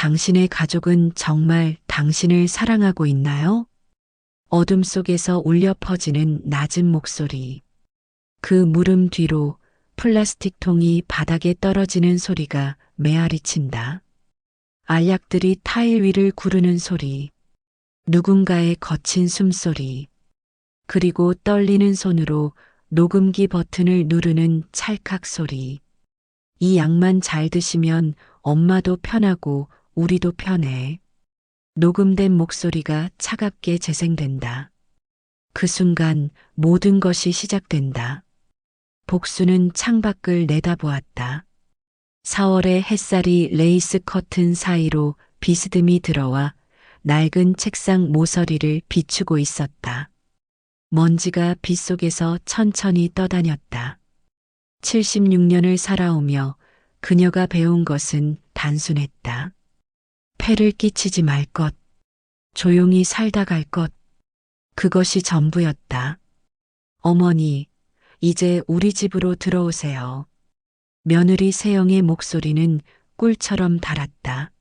당신의 가족은 정말 당신을 사랑하고 있나요? 어둠 속에서 울려 퍼지는 낮은 목소리. 그 물음 뒤로 플라스틱 통이 바닥에 떨어지는 소리가 메아리친다. 알약들이 타일 위를 구르는 소리. 누군가의 거친 숨소리. 그리고 떨리는 손으로 녹음기 버튼을 누르는 찰칵 소리. 이 약만 잘 드시면 엄마도 편하고 우리도 편해. 녹음된 목소리가 차갑게 재생된다. 그 순간 모든 것이 시작된다. 복수는 창밖을 내다보았다. 4월의 햇살이 레이스 커튼 사이로 비스듬히 들어와 낡은 책상 모서리를 비추고 있었다. 먼지가 빗속에서 천천히 떠다녔다. 76년을 살아오며 그녀가 배운 것은 단순했다. 폐를 끼치지 말 것, 조용히 살다 갈 것, 그것이 전부였다. 어머니, 이제 우리 집으로 들어오세요. 며느리 세영의 목소리는 꿀처럼 달았다.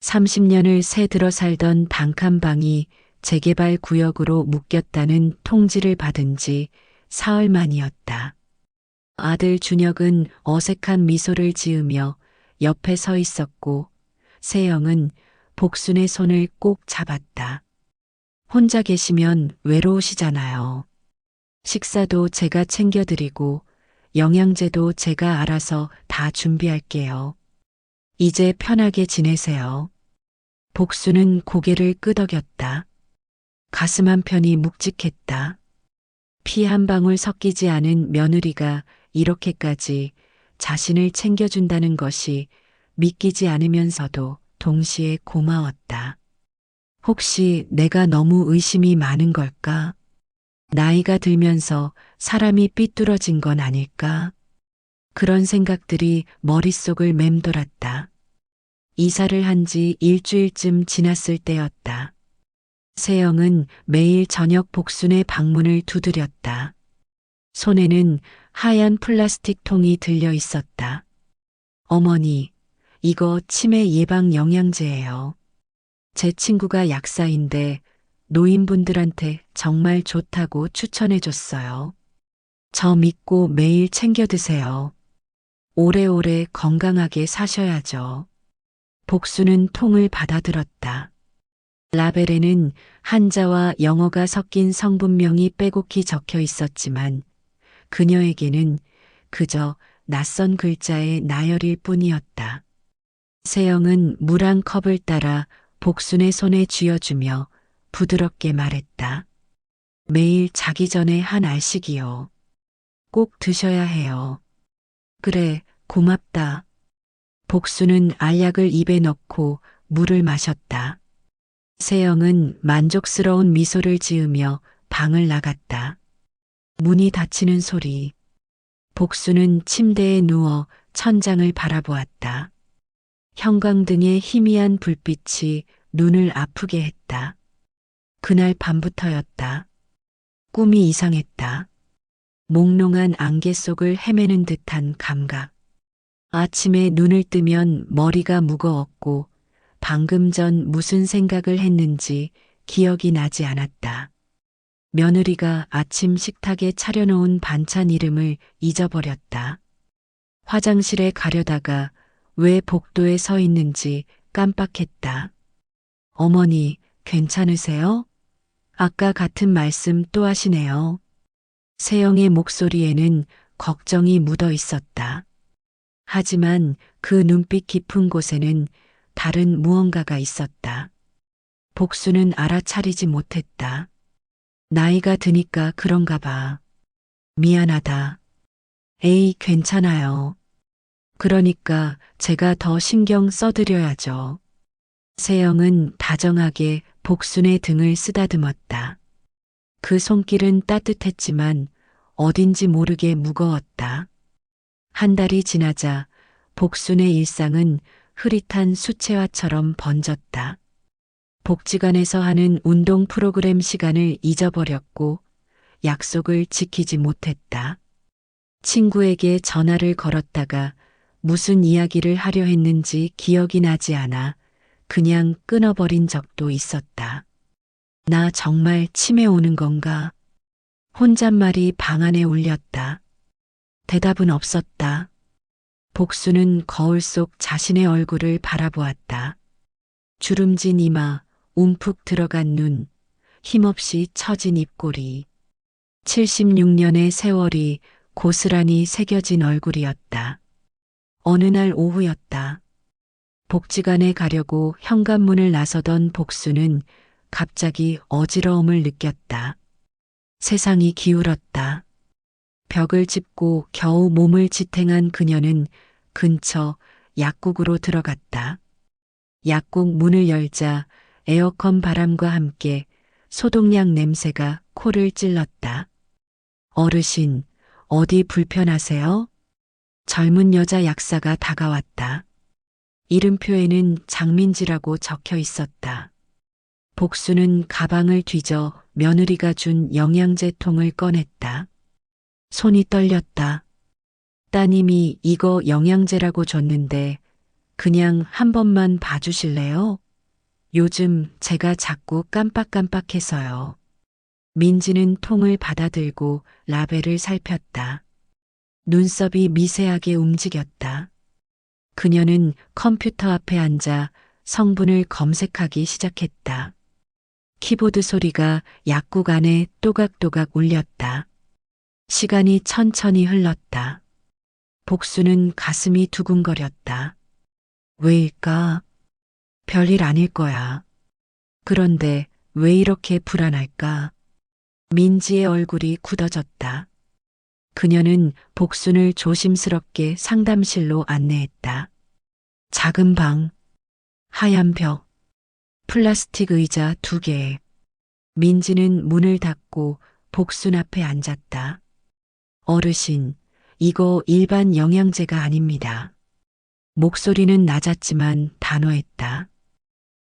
30년을 새 들어 살던 단칸방이 재개발 구역으로 묶였다는 통지를 받은 지 사흘 만이었다. 아들 준혁은 어색한 미소를 지으며 옆에 서 있었고 세영은 복순의 손을 꼭 잡았다. 혼자 계시면 외로우시잖아요. 식사도 제가 챙겨드리고 영양제도 제가 알아서 다 준비할게요. 이제 편하게 지내세요. 복수는 고개를 끄덕였다. 가슴 한편이 묵직했다. 피 한 방울 섞이지 않은 며느리가 이렇게까지 자신을 챙겨준다는 것이 믿기지 않으면서도 동시에 고마웠다. 혹시 내가 너무 의심이 많은 걸까? 나이가 들면서 사람이 삐뚤어진 건 아닐까? 그런 생각들이 머릿속을 맴돌았다. 이사를 한 지 일주일쯤 지났을 때였다. 세영은 매일 저녁 복순의 방문을 두드렸다. 손에는 하얀 플라스틱 통이 들려 있었다. 어머니, 이거 치매 예방 영양제예요. 제 친구가 약사인데 노인분들한테 정말 좋다고 추천해 줬어요. 저 믿고 매일 챙겨 드세요. 오래오래 건강하게 사셔야죠. 복수는 통을 받아들었다. 라벨에는 한자와 영어가 섞인 성분명이 빼곡히 적혀 있었지만 그녀에게는 그저 낯선 글자의 나열일 뿐이었다. 세영은 물 한 컵을 따라 복순의 손에 쥐어주며 부드럽게 말했다. 매일 자기 전에 한 알씩이요. 꼭 드셔야 해요. 그래, 고맙다. 복수는 알약을 입에 넣고 물을 마셨다. 세영은 만족스러운 미소를 지으며 방을 나갔다. 문이 닫히는 소리. 복수는 침대에 누워 천장을 바라보았다. 형광등의 희미한 불빛이 눈을 아프게 했다. 그날 밤부터였다. 꿈이 이상했다. 몽롱한 안개 속을 헤매는 듯한 감각. 아침에 눈을 뜨면 머리가 무거웠고 방금 전 무슨 생각을 했는지 기억이 나지 않았다. 며느리가 아침 식탁에 차려놓은 반찬 이름을 잊어버렸다. 화장실에 가려다가 왜 복도에 서 있는지 깜빡했다. 어머니, 괜찮으세요? 아까 같은 말씀 또 하시네요. 세영의 목소리에는 걱정이 묻어 있었다. 하지만 그 눈빛 깊은 곳에는 다른 무언가가 있었다. 복수는 알아차리지 못했다. 나이가 드니까 그런가 봐. 미안하다. 에이, 괜찮아요. 그러니까 제가 더 신경 써드려야죠. 세영은 다정하게 복순의 등을 쓰다듬었다. 그 손길은 따뜻했지만 어딘지 모르게 무거웠다. 한 달이 지나자 복순의 일상은 흐릿한 수채화처럼 번졌다. 복지관에서 하는 운동 프로그램 시간을 잊어버렸고 약속을 지키지 못했다. 친구에게 전화를 걸었다가 무슨 이야기를 하려 했는지 기억이 나지 않아 그냥 끊어버린 적도 있었다. 나 정말 치매 오는 건가? 혼잣말이 방 안에 울렸다. 대답은 없었다. 복수는 거울 속 자신의 얼굴을 바라보았다. 주름진 이마, 움푹 들어간 눈, 힘없이 처진 입꼬리. 76년의 세월이 고스란히 새겨진 얼굴이었다. 어느 날 오후였다. 복지관에 가려고 현관문을 나서던 복수는 갑자기 어지러움을 느꼈다. 세상이 기울었다. 벽을 짚고 겨우 몸을 지탱한 그녀는 근처 약국으로 들어갔다. 약국 문을 열자 에어컨 바람과 함께 소독약 냄새가 코를 찔렀다. 어르신, 어디 불편하세요? 젊은 여자 약사가 다가왔다. 이름표에는 장민지라고 적혀 있었다. 복수는 가방을 뒤져 며느리가 준 영양제 통을 꺼냈다. 손이 떨렸다. 따님이 이거 영양제라고 줬는데 그냥 한 번만 봐주실래요? 요즘 제가 자꾸 깜빡깜빡해서요. 민지는 통을 받아들고 라벨을 살폈다. 눈썹이 미세하게 움직였다. 그녀는 컴퓨터 앞에 앉아 성분을 검색하기 시작했다. 키보드 소리가 약국 안에 또각또각 울렸다. 시간이 천천히 흘렀다. 복수는 가슴이 두근거렸다. 왜일까? 별일 아닐 거야. 그런데 왜 이렇게 불안할까? 민지의 얼굴이 굳어졌다. 그녀는 복순을 조심스럽게 상담실로 안내했다. 작은 방, 하얀 벽, 플라스틱 의자 2개. 민지는 문을 닫고 복순 앞에 앉았다. 어르신, 이거 일반 영양제가 아닙니다. 목소리는 낮았지만 단호했다.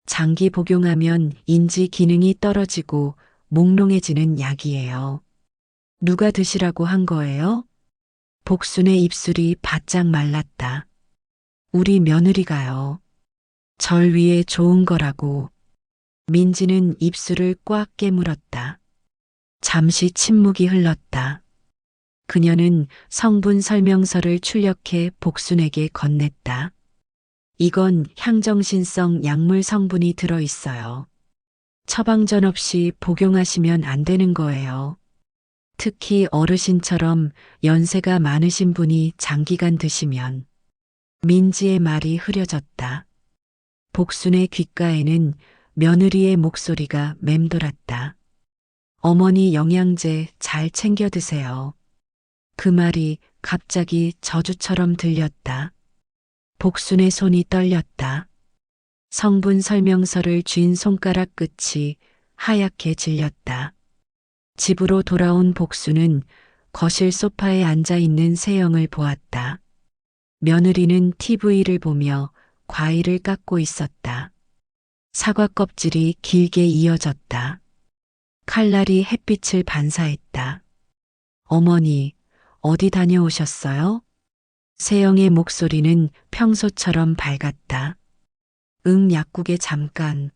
장기 복용하면 인지 기능이 떨어지고 몽롱해지는 약이에요. 누가 드시라고 한 거예요? 복순의 입술이 바짝 말랐다. 우리 며느리가요. 절 위에 좋은 거라고. 민지는 입술을 꽉 깨물었다. 잠시 침묵이 흘렀다. 그녀는 성분 설명서를 출력해 복순에게 건넸다. 이건 향정신성 약물 성분이 들어있어요. 처방전 없이 복용하시면 안 되는 거예요. 특히 어르신처럼 연세가 많으신 분이 장기간 드시면. 민지의 말이 흐려졌다. 복순의 귓가에는 며느리의 목소리가 맴돌았다. 어머니 영양제 잘 챙겨 드세요. 그 말이 갑자기 저주처럼 들렸다. 복순의 손이 떨렸다. 성분 설명서를 쥔 손가락 끝이 하얗게 질렸다. 집으로 돌아온 복순은 거실 소파에 앉아 있는 세영을 보았다. 며느리는 TV를 보며 과일을 깎고 있었다. 사과 껍질이 길게 이어졌다. 칼날이 햇빛을 반사했다. 어머니, 어디 다녀오셨어요? 세영의 목소리는 평소처럼 밝았다. 응, 약국에 잠깐.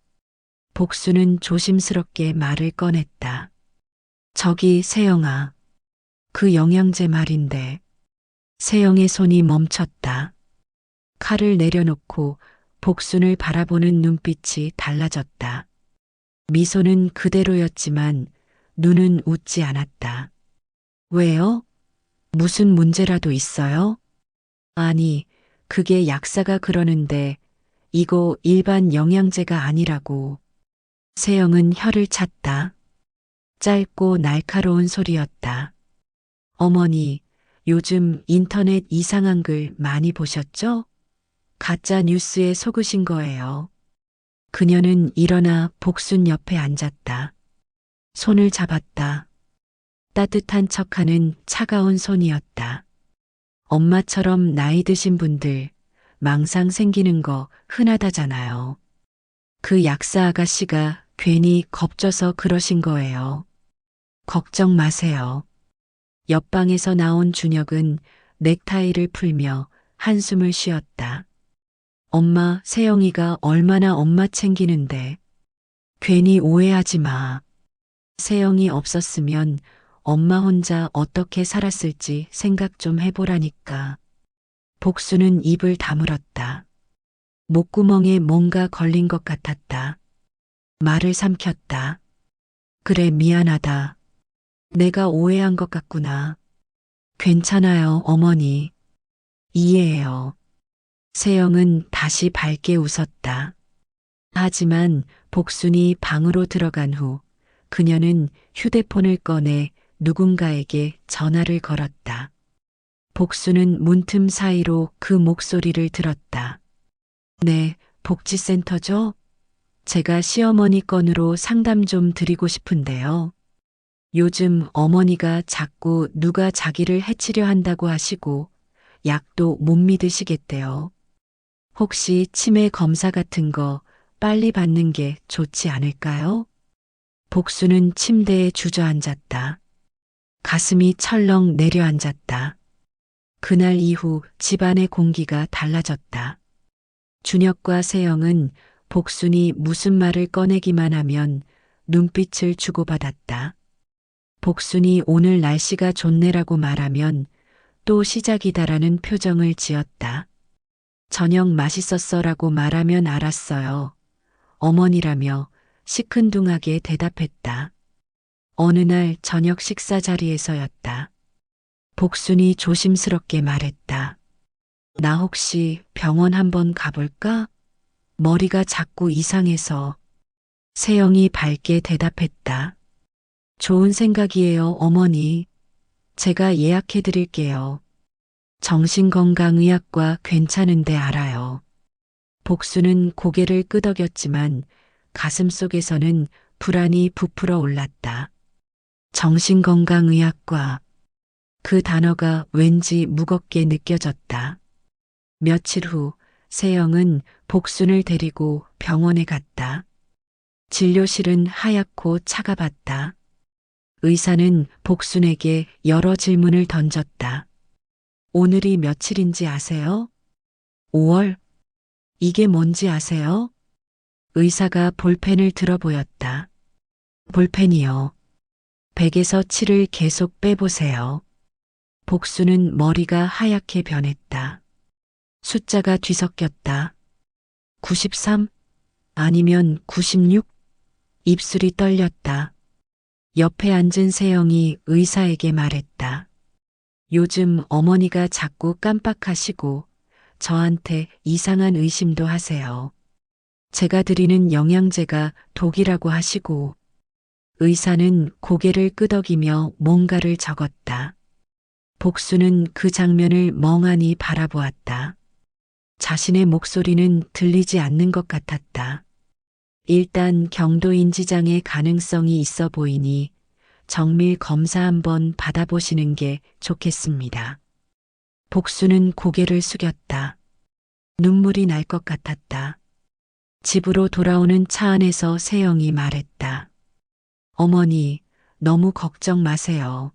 복수는 조심스럽게 말을 꺼냈다. 저기 세영아. 그 영양제 말인데. 세영의 손이 멈췄다. 칼을 내려놓고 복순을 바라보는 눈빛이 달라졌다. 미소는 그대로였지만 눈은 웃지 않았다. 왜요? 무슨 문제라도 있어요? 아니, 그게 약사가 그러는데 이거 일반 영양제가 아니라고. 세영은 혀를 찼다. 짧고 날카로운 소리였다. 어머니, 요즘 인터넷 이상한 글 많이 보셨죠? 가짜 뉴스에 속으신 거예요. 그녀는 일어나 복순 옆에 앉았다. 손을 잡았다. 따뜻한 척하는 차가운 손이었다. 엄마처럼 나이 드신 분들 망상 생기는 거 흔하다잖아요. 그 약사 아가씨가 괜히 겁줘서 그러신 거예요. 걱정 마세요. 옆방에서 나온 준혁은 넥타이를 풀며 한숨을 쉬었다. 엄마, 세영이가 얼마나 엄마 챙기는데. 괜히 오해하지 마. 세영이 없었으면 엄마 혼자 어떻게 살았을지 생각 좀 해보라니까. 복수는 입을 다물었다. 목구멍에 뭔가 걸린 것 같았다. 말을 삼켰다. 그래, 미안하다. 내가 오해한 것 같구나. 괜찮아요, 어머니. 이해해요. 세영은 다시 밝게 웃었다. 하지만 복순이 방으로 들어간 후 그녀는 휴대폰을 꺼내 누군가에게 전화를 걸었다. 복수는 문틈 사이로 그 목소리를 들었다. 네, 복지센터죠? 제가 시어머니 건으로 상담 좀 드리고 싶은데요. 요즘 어머니가 자꾸 누가 자기를 해치려 한다고 하시고 약도 못 믿으시겠대요. 혹시 치매 검사 같은 거 빨리 받는 게 좋지 않을까요? 복수는 침대에 주저앉았다. 가슴이 철렁 내려앉았다. 그날 이후 집안의 공기가 달라졌다. 준혁과 세영은 복순이 무슨 말을 꺼내기만 하면 눈빛을 주고받았다. 복순이 오늘 날씨가 좋네라고 말하면 또 시작이다라는 표정을 지었다. 저녁 맛있었어라고 말하면 알았어요. 어머니라며 시큰둥하게 대답했다. 어느 날 저녁 식사 자리에서였다. 복순이 조심스럽게 말했다. 나 혹시 병원 한번 가볼까? 머리가 자꾸 이상해서. 세영이 밝게 대답했다. 좋은 생각이에요, 어머니. 제가 예약해 드릴게요. 정신건강의학과 괜찮은데 알아요. 복수는 고개를 끄덕였지만 가슴 속에서는 불안이 부풀어 올랐다. 정신건강의학과. 그 단어가 왠지 무겁게 느껴졌다. 며칠 후 세영은 복순을 데리고 병원에 갔다. 진료실은 하얗고 차가웠다. 의사는 복순에게 여러 질문을 던졌다. 오늘이 며칠인지 아세요? 5월. 이게 뭔지 아세요? 의사가 볼펜을 들어 보였다. 볼펜이요. 100에서 7을 계속 빼보세요. 복수는 머리가 하얗게 변했다. 숫자가 뒤섞였다. 93? 아니면 96? 입술이 떨렸다. 옆에 앉은 세영이 의사에게 말했다. 요즘 어머니가 자꾸 깜빡하시고 저한테 이상한 의심도 하세요. 제가 드리는 영양제가 독이라고 하시고. 의사는 고개를 끄덕이며 뭔가를 적었다. 복수는 그 장면을 멍하니 바라보았다. 자신의 목소리는 들리지 않는 것 같았다. 일단 경도인지장의 가능성이 있어 보이니 정밀 검사 한번 받아보시는 게 좋겠습니다. 복수는 고개를 숙였다. 눈물이 날 것 같았다. 집으로 돌아오는 차 안에서 세영이 말했다. 어머니, 너무 걱정 마세요.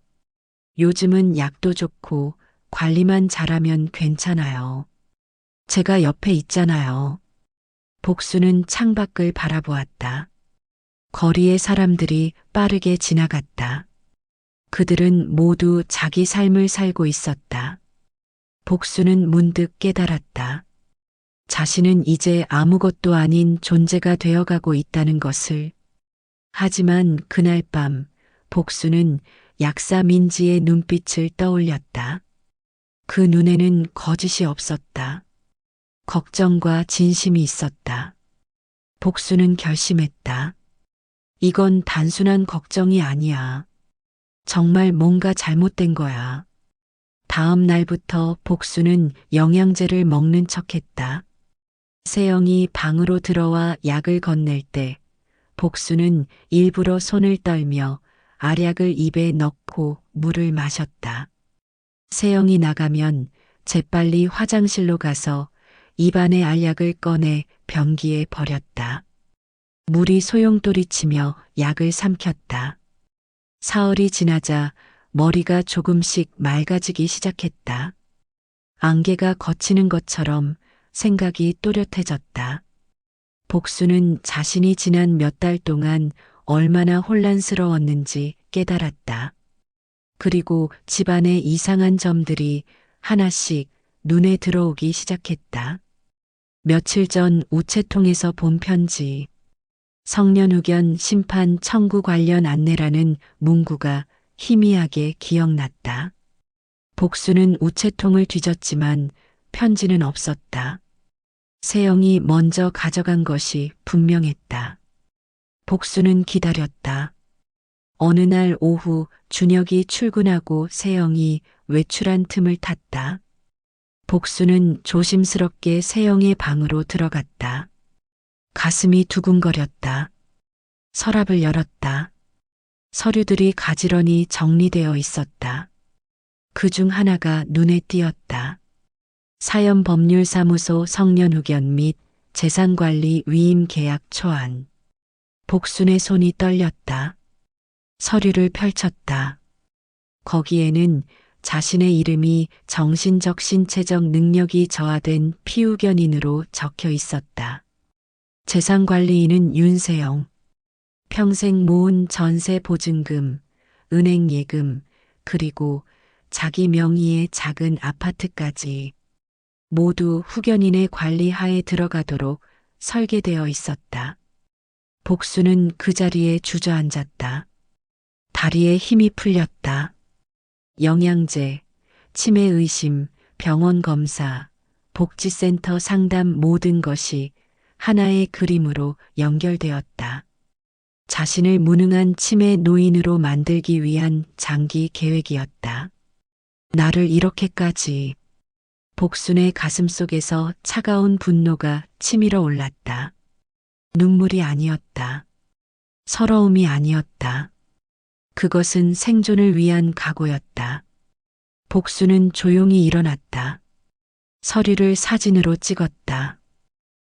요즘은 약도 좋고 관리만 잘하면 괜찮아요. 제가 옆에 있잖아요. 복수는 창밖을 바라보았다. 거리의 사람들이 빠르게 지나갔다. 그들은 모두 자기 삶을 살고 있었다. 복수는 문득 깨달았다. 자신은 이제 아무것도 아닌 존재가 되어가고 있다는 것을. 하지만 그날 밤 복수는 약사 민지의 눈빛을 떠올렸다. 그 눈에는 거짓이 없었다. 걱정과 진심이 있었다. 복수는 결심했다. 이건 단순한 걱정이 아니야. 정말 뭔가 잘못된 거야. 다음 날부터 복수는 영양제를 먹는 척했다. 세영이 방으로 들어와 약을 건넬 때 복수는 일부러 손을 떨며 알약을 입에 넣고 물을 마셨다. 세영이 나가면 재빨리 화장실로 가서 입안의 알약을 꺼내 변기에 버렸다. 물이 소용돌이치며 약을 삼켰다. 사흘이 지나자 머리가 조금씩 맑아지기 시작했다. 안개가 걷히는 것처럼 생각이 또렷해졌다. 복수는 자신이 지난 몇 달 동안 얼마나 혼란스러웠는지 깨달았다. 그리고 집안의 이상한 점들이 하나씩 눈에 들어오기 시작했다. 며칠 전 우체통에서 본 편지. 성년후견 심판 청구 관련 안내라는 문구가 희미하게 기억났다. 복수는 우체통을 뒤졌지만 편지는 없었다. 세영이 먼저 가져간 것이 분명했다. 복수는 기다렸다. 어느 날 오후 준혁이 출근하고 세영이 외출한 틈을 탔다. 복수는 조심스럽게 세영의 방으로 들어갔다. 가슴이 두근거렸다. 서랍을 열었다. 서류들이 가지런히 정리되어 있었다. 그중 하나가 눈에 띄었다. 사연법률사무소 성년후견 및 재산관리 위임 계약 초안. 복순의 손이 떨렸다. 서류를 펼쳤다. 거기에는 자신의 이름이 정신적 신체적 능력이 저하된 피후견인으로 적혀 있었다. 재산관리인은 윤세영. 평생 모은 전세 보증금, 은행 예금, 그리고 자기 명의의 작은 아파트까지 모두 후견인의 관리 하에 들어가도록 설계되어 있었다. 복수는 그 자리에 주저앉았다. 다리에 힘이 풀렸다. 영양제, 치매 의심, 병원 검사, 복지센터 상담 모든 것이 하나의 그림으로 연결되었다. 자신을 무능한 치매 노인으로 만들기 위한 장기 계획이었다. 나를 이렇게까지. 복순의 가슴속에서 차가운 분노가 치밀어 올랐다. 눈물이 아니었다. 서러움이 아니었다. 그것은 생존을 위한 각오였다. 복수는 조용히 일어났다. 서류를 사진으로 찍었다.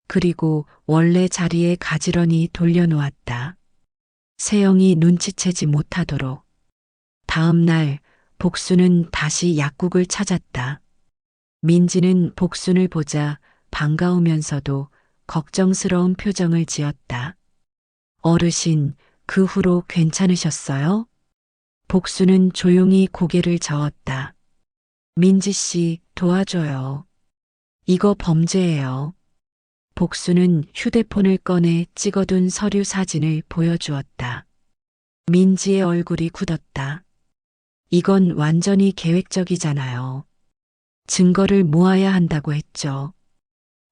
그리고 원래 자리에 가지런히 돌려놓았다. 세영이 눈치채지 못하도록. 다음 날 복수는 다시 약국을 찾았다. 민지는 복순을 보자 반가우면서도 걱정스러운 표정을 지었다. 어르신, 그 후로 괜찮으셨어요? 복수는 조용히 고개를 저었다. 민지 씨, 도와줘요. 이거 범죄예요. 복수는 휴대폰을 꺼내 찍어둔 서류 사진을 보여주었다. 민지의 얼굴이 굳었다. 이건 완전히 계획적이잖아요. 증거를 모아야 한다고 했죠.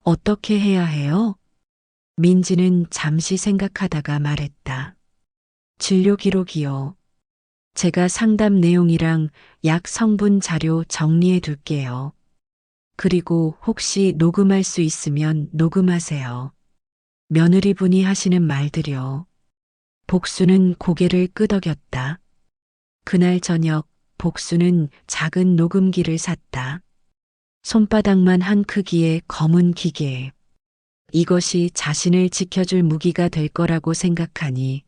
어떻게 해야 해요? 민지는 잠시 생각하다가 말했다. 진료 기록이요. 제가 상담 내용이랑 약 성분 자료 정리해 둘게요. 그리고 혹시 녹음할 수 있으면 녹음하세요. 며느리분이 하시는 말들이요. 복수는 고개를 끄덕였다. 그날 저녁 복수는 작은 녹음기를 샀다. 손바닥만 한 크기의 검은 기계. 이것이 자신을 지켜줄 무기가 될 거라고 생각하니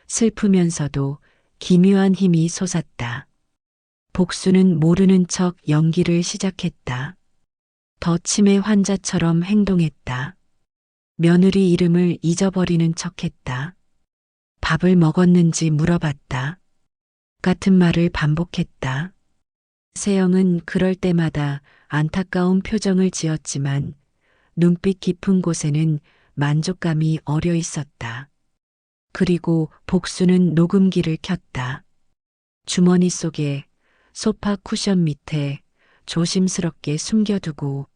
슬프면서도 기묘한 힘이 솟았다. 복수는 모르는 척 연기를 시작했다. 더 치매 환자처럼 행동했다. 며느리 이름을 잊어버리는 척했다. 밥을 먹었는지 물어봤다. 같은 말을 반복했다. 세영은 그럴 때마다 안타까운 표정을 지었지만 눈빛 깊은 곳에는 만족감이 어려 있었다. 그리고 복수는 녹음기를 켰다. 주머니 속에 소파 쿠션 밑에 조심스럽게 숨겨두고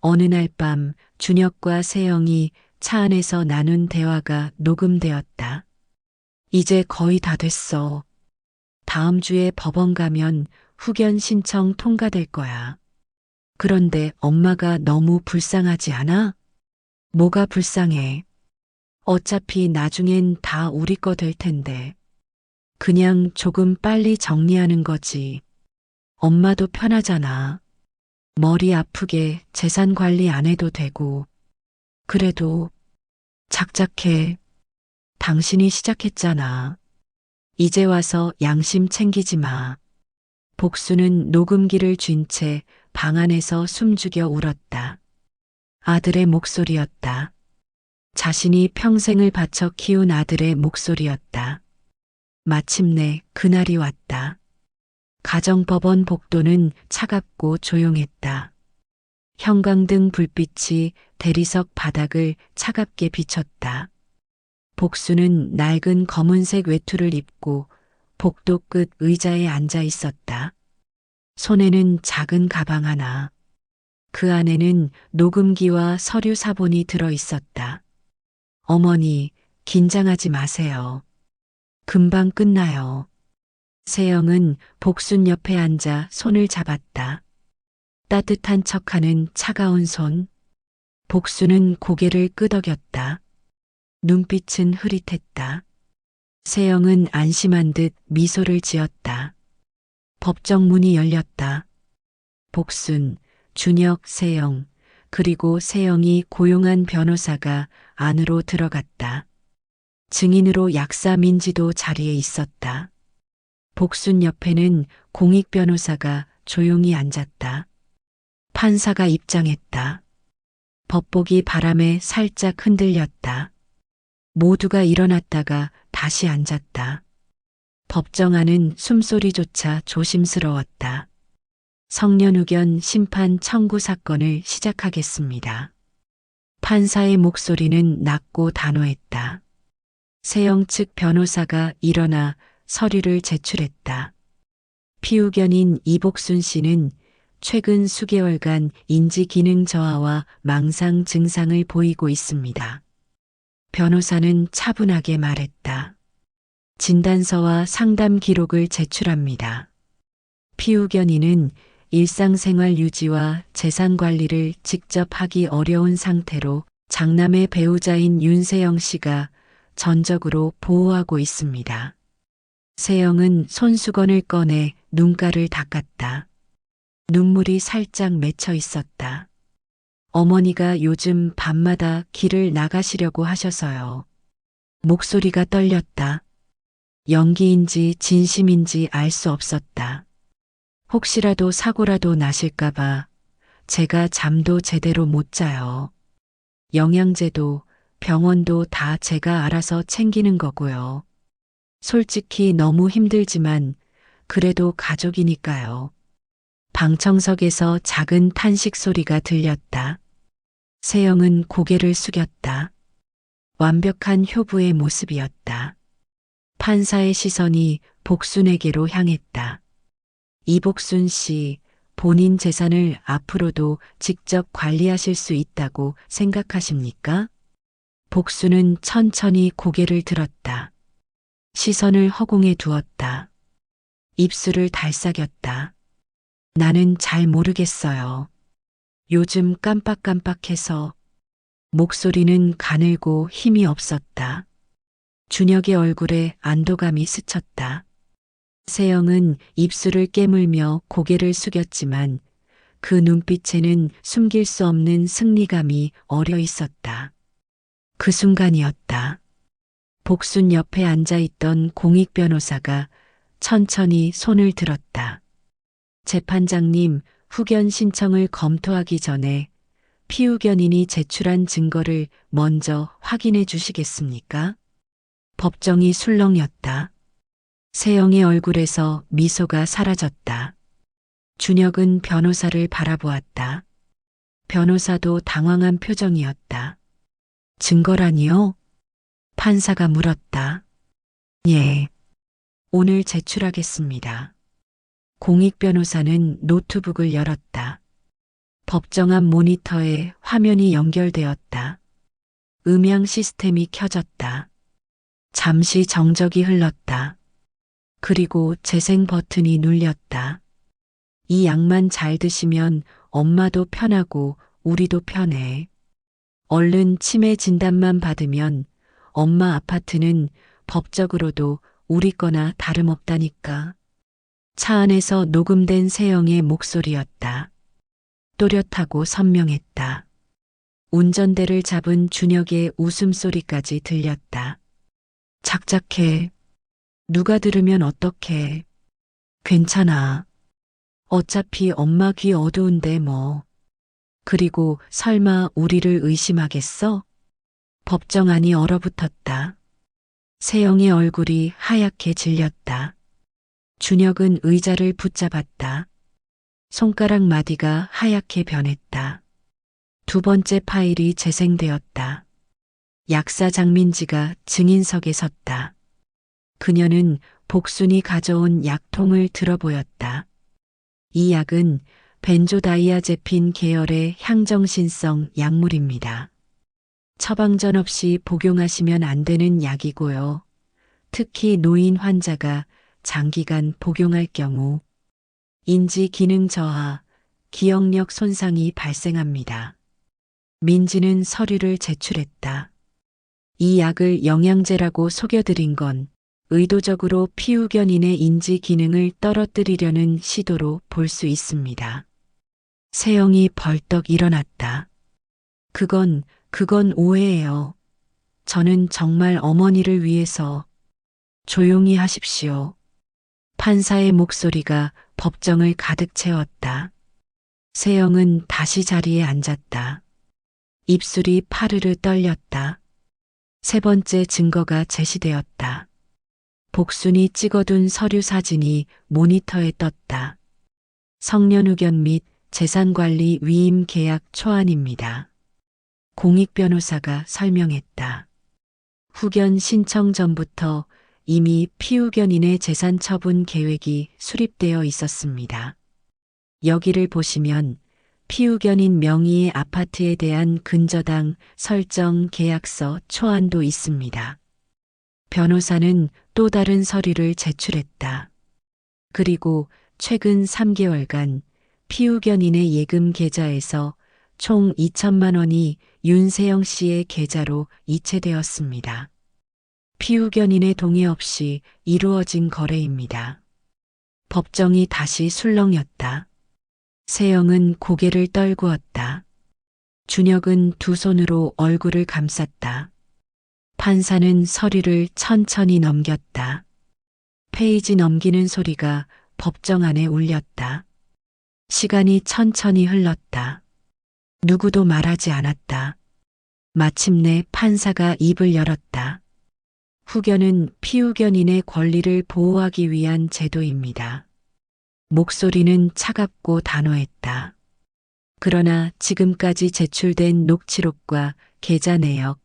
어느 날 밤 준혁과 세영이 차 안에서 나눈 대화가 녹음되었다. 이제 거의 다 됐어. 다음 주에 법원 가면 후견 신청 통과될 거야. 그런데 엄마가 너무 불쌍하지 않아? 뭐가 불쌍해? 어차피 나중엔 다 우리 거 될 텐데. 그냥 조금 빨리 정리하는 거지. 엄마도 편하잖아. 머리 아프게 재산 관리 안 해도 되고. 그래도 작작해. 당신이 시작했잖아. 이제 와서 양심 챙기지 마. 복수는 녹음기를 쥔 채 방 안에서 숨죽여 울었다. 아들의 목소리였다. 자신이 평생을 바쳐 키운 아들의 목소리였다. 마침내 그날이 왔다. 가정법원 복도는 차갑고 조용했다. 형광등 불빛이 대리석 바닥을 차갑게 비쳤다. 복수는 낡은 검은색 외투를 입고 복도 끝 의자에 앉아 있었다. 손에는 작은 가방 하나. 그 안에는 녹음기와 서류 사본이 들어 있었다. 어머니, 긴장하지 마세요. 금방 끝나요. 세영은 복순 옆에 앉아 손을 잡았다. 따뜻한 척하는 차가운 손. 복수는 고개를 끄덕였다. 눈빛은 흐릿했다. 세영은 안심한 듯 미소를 지었다. 법정 문이 열렸다. 복순, 준혁, 세영, 그리고 세영이 고용한 변호사가 안으로 들어갔다. 증인으로 약사 민지도 자리에 있었다. 복순 옆에는 공익 변호사가 조용히 앉았다. 판사가 입장했다. 법복이 바람에 살짝 흔들렸다. 모두가 일어났다가 다시 앉았다. 법정 안은 숨소리조차 조심스러웠다. 성년후견 심판 청구 사건을 시작하겠습니다. 판사의 목소리는 낮고 단호했다. 세영 측 변호사가 일어나 서류를 제출했다. 피후견인 이복순 씨는 최근 수개월간 인지기능 저하와 망상 증상을 보이고 있습니다. 변호사는 차분하게 말했다. 진단서와 상담 기록을 제출합니다. 피후견인은 일상생활 유지와 재산 관리를 직접 하기 어려운 상태로 장남의 배우자인 윤세영 씨가 전적으로 보호하고 있습니다. 세영은 손수건을 꺼내 눈가를 닦았다. 눈물이 살짝 맺혀 있었다. 어머니가 요즘 밤마다 길을 나가시려고 하셔서요. 목소리가 떨렸다. 연기인지 진심인지 알 수 없었다. 혹시라도 사고라도 나실까봐 제가 잠도 제대로 못 자요. 영양제도 병원도 다 제가 알아서 챙기는 거고요. 솔직히 너무 힘들지만 그래도 가족이니까요. 방청석에서 작은 탄식 소리가 들렸다. 세영은 고개를 숙였다. 완벽한 효부의 모습이었다. 판사의 시선이 복순에게로 향했다. 이복순 씨, 본인 재산을 앞으로도 직접 관리하실 수 있다고 생각하십니까? 복순은 천천히 고개를 들었다. 시선을 허공에 두었다. 입술을 달싹였다. 나는 잘 모르겠어요. 요즘 깜빡깜빡해서. 목소리는 가늘고 힘이 없었다. 준혁의 얼굴에 안도감이 스쳤다. 세영은 입술을 깨물며 고개를 숙였지만 그 눈빛에는 숨길 수 없는 승리감이 어려 있었다. 그 순간이었다. 복순 옆에 앉아있던 공익 변호사가 천천히 손을 들었다. 재판장님, 후견 신청을 검토하기 전에 피후견인이 제출한 증거를 먼저 확인해 주시겠습니까? 법정이 술렁였다. 세영의 얼굴에서 미소가 사라졌다. 준혁은 변호사를 바라보았다. 변호사도 당황한 표정이었다. 증거라니요? 판사가 물었다. 예. 오늘 제출하겠습니다. 공익 변호사는 노트북을 열었다. 법정 앞 모니터에 화면이 연결되었다. 음향 시스템이 켜졌다. 잠시 정적이 흘렀다. 그리고 재생 버튼이 눌렸다. 이 약만 잘 드시면 엄마도 편하고 우리도 편해. 얼른 치매 진단만 받으면 엄마 아파트는 법적으로도 우리 거나 다름없다니까. 차 안에서 녹음된 세영의 목소리였다. 또렷하고 선명했다. 운전대를 잡은 준혁의 웃음소리까지 들렸다. 착착해. 누가 들으면 어떡해. 괜찮아. 어차피 엄마 귀 어두운데 뭐. 그리고 설마 우리를 의심하겠어? 법정안이 얼어붙었다. 세영의 얼굴이 하얗게 질렸다. 준혁은 의자를 붙잡았다. 손가락 마디가 하얗게 변했다. 두 번째 파일이 재생되었다. 약사 장민지가 증인석에 섰다. 그녀는 복순이 가져온 약통을 들어보였다. 이 약은 벤조다이아제핀 계열의 향정신성 약물입니다. 처방전 없이 복용하시면 안 되는 약이고요. 특히 노인 환자가 장기간 복용할 경우 인지 기능 저하, 기억력 손상이 발생합니다. 민지는 서류를 제출했다. 이 약을 영양제라고 속여드린 건 의도적으로 피후견인의 인지 기능을 떨어뜨리려는 시도로 볼 수 있습니다. 세영이 벌떡 일어났다. 그건 오해예요. 저는 정말 어머니를 위해서 조용히 하십시오. 판사의 목소리가 법정을 가득 채웠다. 세영은 다시 자리에 앉았다. 입술이 파르르 떨렸다. 세 번째 증거가 제시되었다. 복순이 찍어둔 서류 사진이 모니터에 떴다. 성년후견 및 재산관리 위임 계약 초안입니다. 공익변호사가 설명했다. 후견 신청 전부터 이미 피후견인의 재산 처분 계획이 수립되어 있었습니다. 여기를 보시면 피후견인 명의의 아파트에 대한 근저당 설정 계약서 초안도 있습니다. 변호사는 또 다른 서류를 제출했다. 그리고 최근 3개월간 피후견인의 예금 계좌에서 총 2천만 원이 윤세영 씨의 계좌로 이체되었습니다. 피후견인의 동의 없이 이루어진 거래입니다. 법정이 다시 술렁였다. 세영은 고개를 떨구었다. 준혁은 두 손으로 얼굴을 감쌌다. 판사는 서류를 천천히 넘겼다. 페이지 넘기는 소리가 법정 안에 울렸다. 시간이 천천히 흘렀다. 누구도 말하지 않았다. 마침내 판사가 입을 열었다. 후견은 피후견인의 권리를 보호하기 위한 제도입니다. 목소리는 차갑고 단호했다. 그러나 지금까지 제출된 녹취록과 계좌 내역,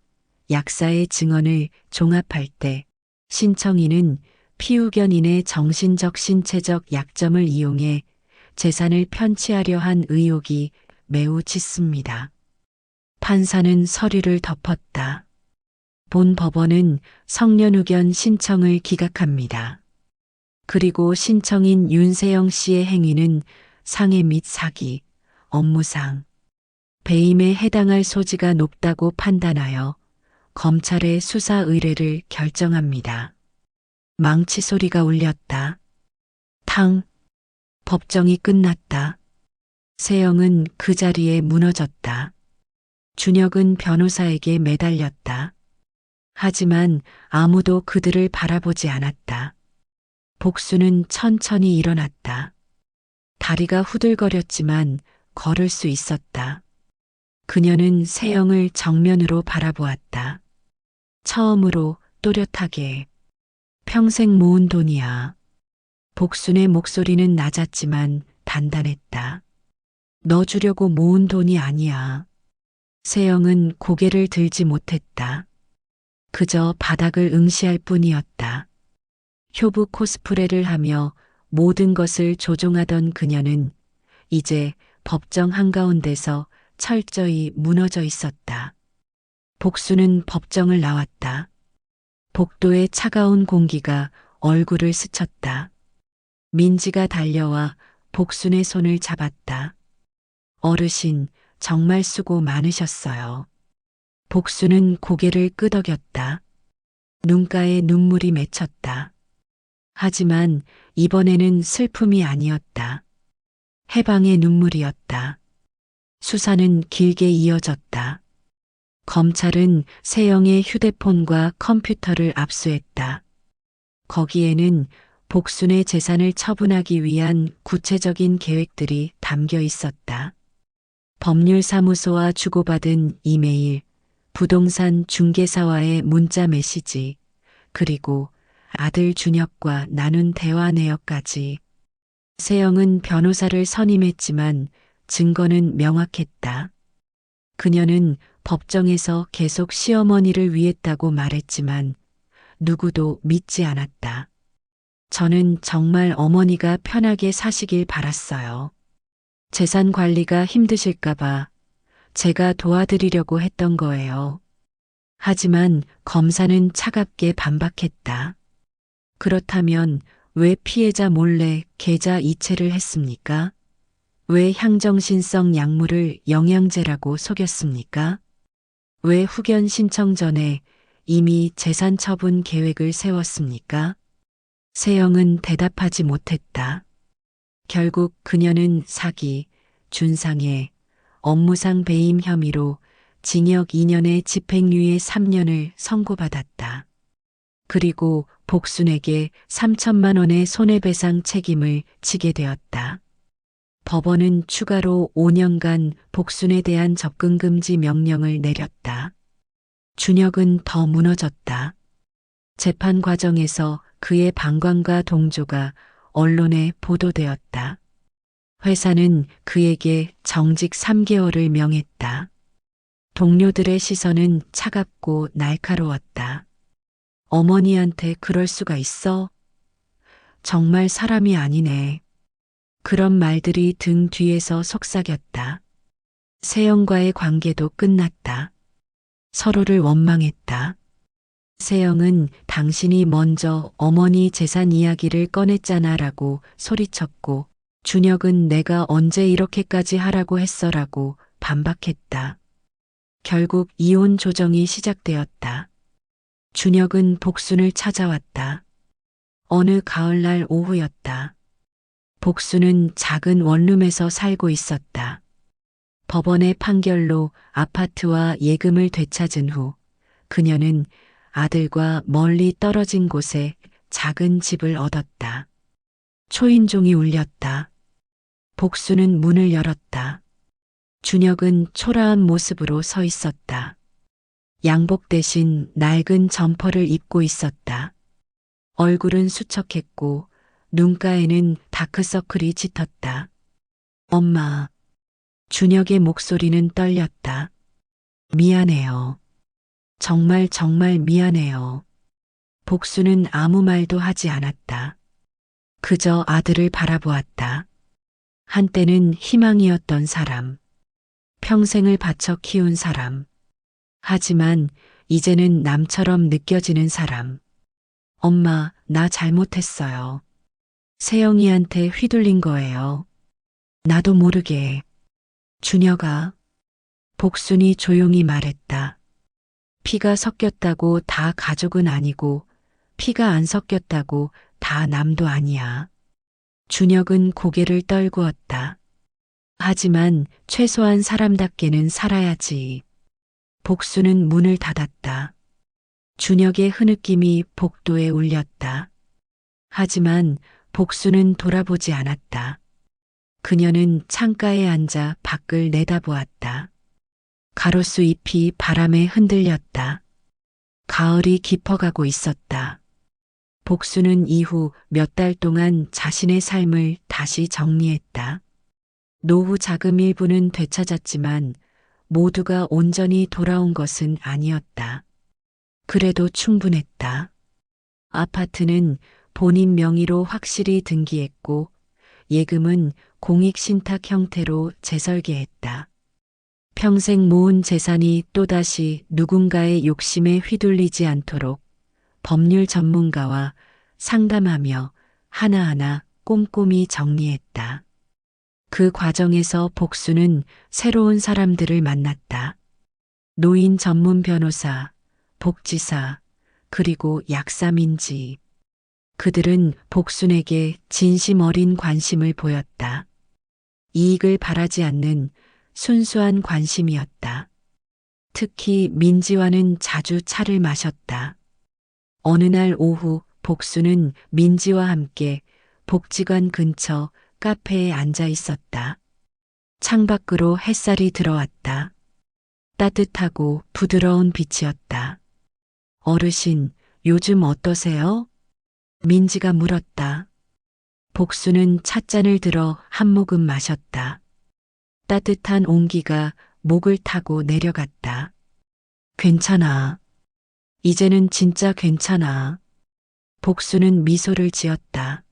약사의 증언을 종합할 때 신청인은 피후견인의 정신적 신체적 약점을 이용해 재산을 편취하려 한 의혹이 매우 짙습니다. 판사는 서류를 덮었다. 본 법원은 성년후견 신청을 기각합니다. 그리고 신청인 윤세영 씨의 행위는 상해 및 사기, 업무상, 배임에 해당할 소지가 높다고 판단하여 검찰의 수사 의뢰를 결정합니다. 망치 소리가 울렸다. 탕. 법정이 끝났다. 세영은 그 자리에 무너졌다. 준혁은 변호사에게 매달렸다. 하지만 아무도 그들을 바라보지 않았다. 복수는 천천히 일어났다. 다리가 후들거렸지만 걸을 수 있었다. 그녀는 세영을 정면으로 바라보았다. 처음으로 또렷하게. 평생 모은 돈이야. 복순의 목소리는 낮았지만 단단했다. 너 주려고 모은 돈이 아니야. 세영은 고개를 들지 못했다. 그저 바닥을 응시할 뿐이었다. 효부 코스프레를 하며 모든 것을 조종하던 그녀는 이제 법정 한가운데서 철저히 무너져 있었다. 복수는 법정을 나왔다. 복도의 차가운 공기가 얼굴을 스쳤다. 민지가 달려와 복순의 손을 잡았다. 어르신, 정말 수고 많으셨어요. 복수는 고개를 끄덕였다. 눈가에 눈물이 맺혔다. 하지만 이번에는 슬픔이 아니었다. 해방의 눈물이었다. 수사는 길게 이어졌다. 검찰은 세영의 휴대폰과 컴퓨터를 압수했다. 거기에는 복순의 재산을 처분하기 위한 구체적인 계획들이 담겨 있었다. 법률사무소와 주고받은 이메일, 부동산 중개사와의 문자 메시지, 그리고 아들 준혁과 나눈 대화 내역까지. 세영은 변호사를 선임했지만 증거는 명확했다. 그녀는 법정에서 계속 시어머니를 위했다고 말했지만 누구도 믿지 않았다. 저는 정말 어머니가 편하게 사시길 바랐어요. 재산 관리가 힘드실까봐 제가 도와드리려고 했던 거예요. 하지만 검사는 차갑게 반박했다. 그렇다면 왜 피해자 몰래 계좌 이체를 했습니까? 왜 향정신성 약물을 영양제라고 속였습니까? 왜 후견 신청 전에 이미 재산 처분 계획을 세웠습니까? 세영은 대답하지 못했다. 결국 그녀는 사기, 준상해, 업무상 배임 혐의로 징역 2년에 집행유예 3년을 선고받았다. 그리고 복순에게 3천만 원의 손해배상 책임을 지게 되었다. 법원은 추가로 5년간 복순에 대한 접근금지 명령을 내렸다. 준혁은 더 무너졌다. 재판 과정에서 그의 방관과 동조가 언론에 보도되었다. 회사는 그에게 정직 3개월을 명했다. 동료들의 시선은 차갑고 날카로웠다. 어머니한테 그럴 수가 있어? 정말 사람이 아니네. 그런 말들이 등 뒤에서 속삭였다. 세영과의 관계도 끝났다. 서로를 원망했다. 세영은 당신이 먼저 어머니 재산 이야기를 꺼냈잖아라고 소리쳤고, 준혁은 내가 언제 이렇게까지 하라고 했어라고 반박했다. 결국 이혼 조정이 시작되었다. 준혁은 복순을 찾아왔다. 어느 가을날 오후였다. 복순은 작은 원룸에서 살고 있었다. 법원의 판결로 아파트와 예금을 되찾은 후 그녀는 아들과 멀리 떨어진 곳에 작은 집을 얻었다. 초인종이 울렸다. 복순은 문을 열었다. 준혁은 초라한 모습으로 서 있었다. 양복 대신 낡은 점퍼를 입고 있었다. 얼굴은 수척했고 눈가에는 다크서클이 짙었다. 엄마. 준혁의 목소리는 떨렸다. 미안해요. 정말 정말 미안해요. 복수는 아무 말도 하지 않았다. 그저 아들을 바라보았다. 한때는 희망이었던 사람. 평생을 바쳐 키운 사람. 하지만 이제는 남처럼 느껴지는 사람. 엄마, 나 잘못했어요. 세영이한테 휘둘린 거예요. 나도 모르게. 준혁아. 복순이 조용히 말했다. 피가 섞였다고 다 가족은 아니고 피가 안 섞였다고 다 남도 아니야. 준혁은 고개를 떨구었다. 하지만 최소한 사람답게는 살아야지. 복순은 문을 닫았다. 준혁의 흐느낌이 복도에 울렸다. 하지만 복순은 돌아보지 않았다. 그녀는 창가에 앉아 밖을 내다보았다. 가로수 잎이 바람에 흔들렸다. 가을이 깊어가고 있었다. 복수는 이후 몇 달 동안 자신의 삶을 다시 정리했다. 노후 자금 일부는 되찾았지만 모두가 온전히 돌아온 것은 아니었다. 그래도 충분했다. 아파트는 본인 명의로 확실히 등기했고 예금은 공익신탁 형태로 재설계했다. 평생 모은 재산이 또다시 누군가의 욕심에 휘둘리지 않도록 법률 전문가와 상담하며 하나하나 꼼꼼히 정리했다. 그 과정에서 복수는 새로운 사람들을 만났다. 노인 전문 변호사, 복지사, 그리고 약사민지. 그들은 복순에게 진심 어린 관심을 보였다. 이익을 바라지 않는 순수한 관심이었다. 특히 민지와는 자주 차를 마셨다. 어느 날 오후 복수는 민지와 함께 복지관 근처 카페에 앉아 있었다. 창밖으로 햇살이 들어왔다. 따뜻하고 부드러운 빛이었다. 어르신, 요즘 어떠세요? 민지가 물었다. 복수는 찻잔을 들어 한 모금 마셨다. 따뜻한 온기가 목을 타고 내려갔다. 괜찮아. 이제는 진짜 괜찮아. 복수는 미소를 지었다.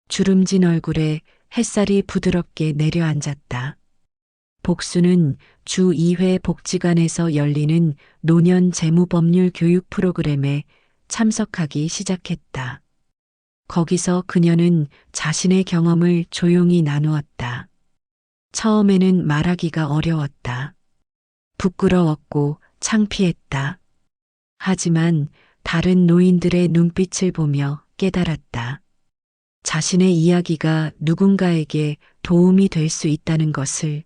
주름진 얼굴에 햇살이 부드럽게 내려앉았다. 복수는 주 2회 복지관에서 열리는 노년 재무법률 교육 프로그램에 참석하기 시작했다. 거기서 그녀는 자신의 경험을 조용히 나누었다. 처음에는 말하기가 어려웠다. 부끄러웠고 창피했다. 하지만 다른 노인들의 눈빛을 보며 깨달았다. 자신의 이야기가 누군가에게 도움이 될 수 있다는 것을.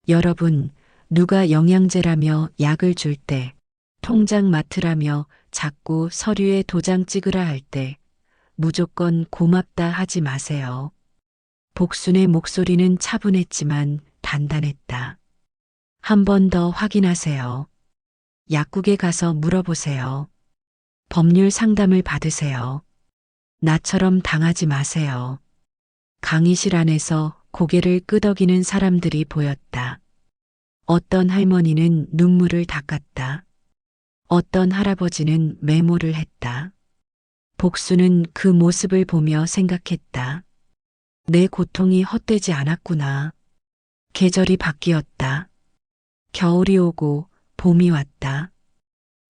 여러분, 누가 영양제라며 약을 줄 때, 통장 맡으라며 자꾸 서류에 도장 찍으라 할 때, 무조건 고맙다 하지 마세요. 복순의 목소리는 차분했지만 단단했다. 한 번 더 확인하세요. 약국에 가서 물어보세요. 법률 상담을 받으세요. 나처럼 당하지 마세요. 강의실 안에서 고개를 끄덕이는 사람들이 보였다. 어떤 할머니는 눈물을 닦았다. 어떤 할아버지는 메모를 했다. 복수는 그 모습을 보며 생각했다. 내 고통이 헛되지 않았구나. 계절이 바뀌었다. 겨울이 오고 봄이 왔다.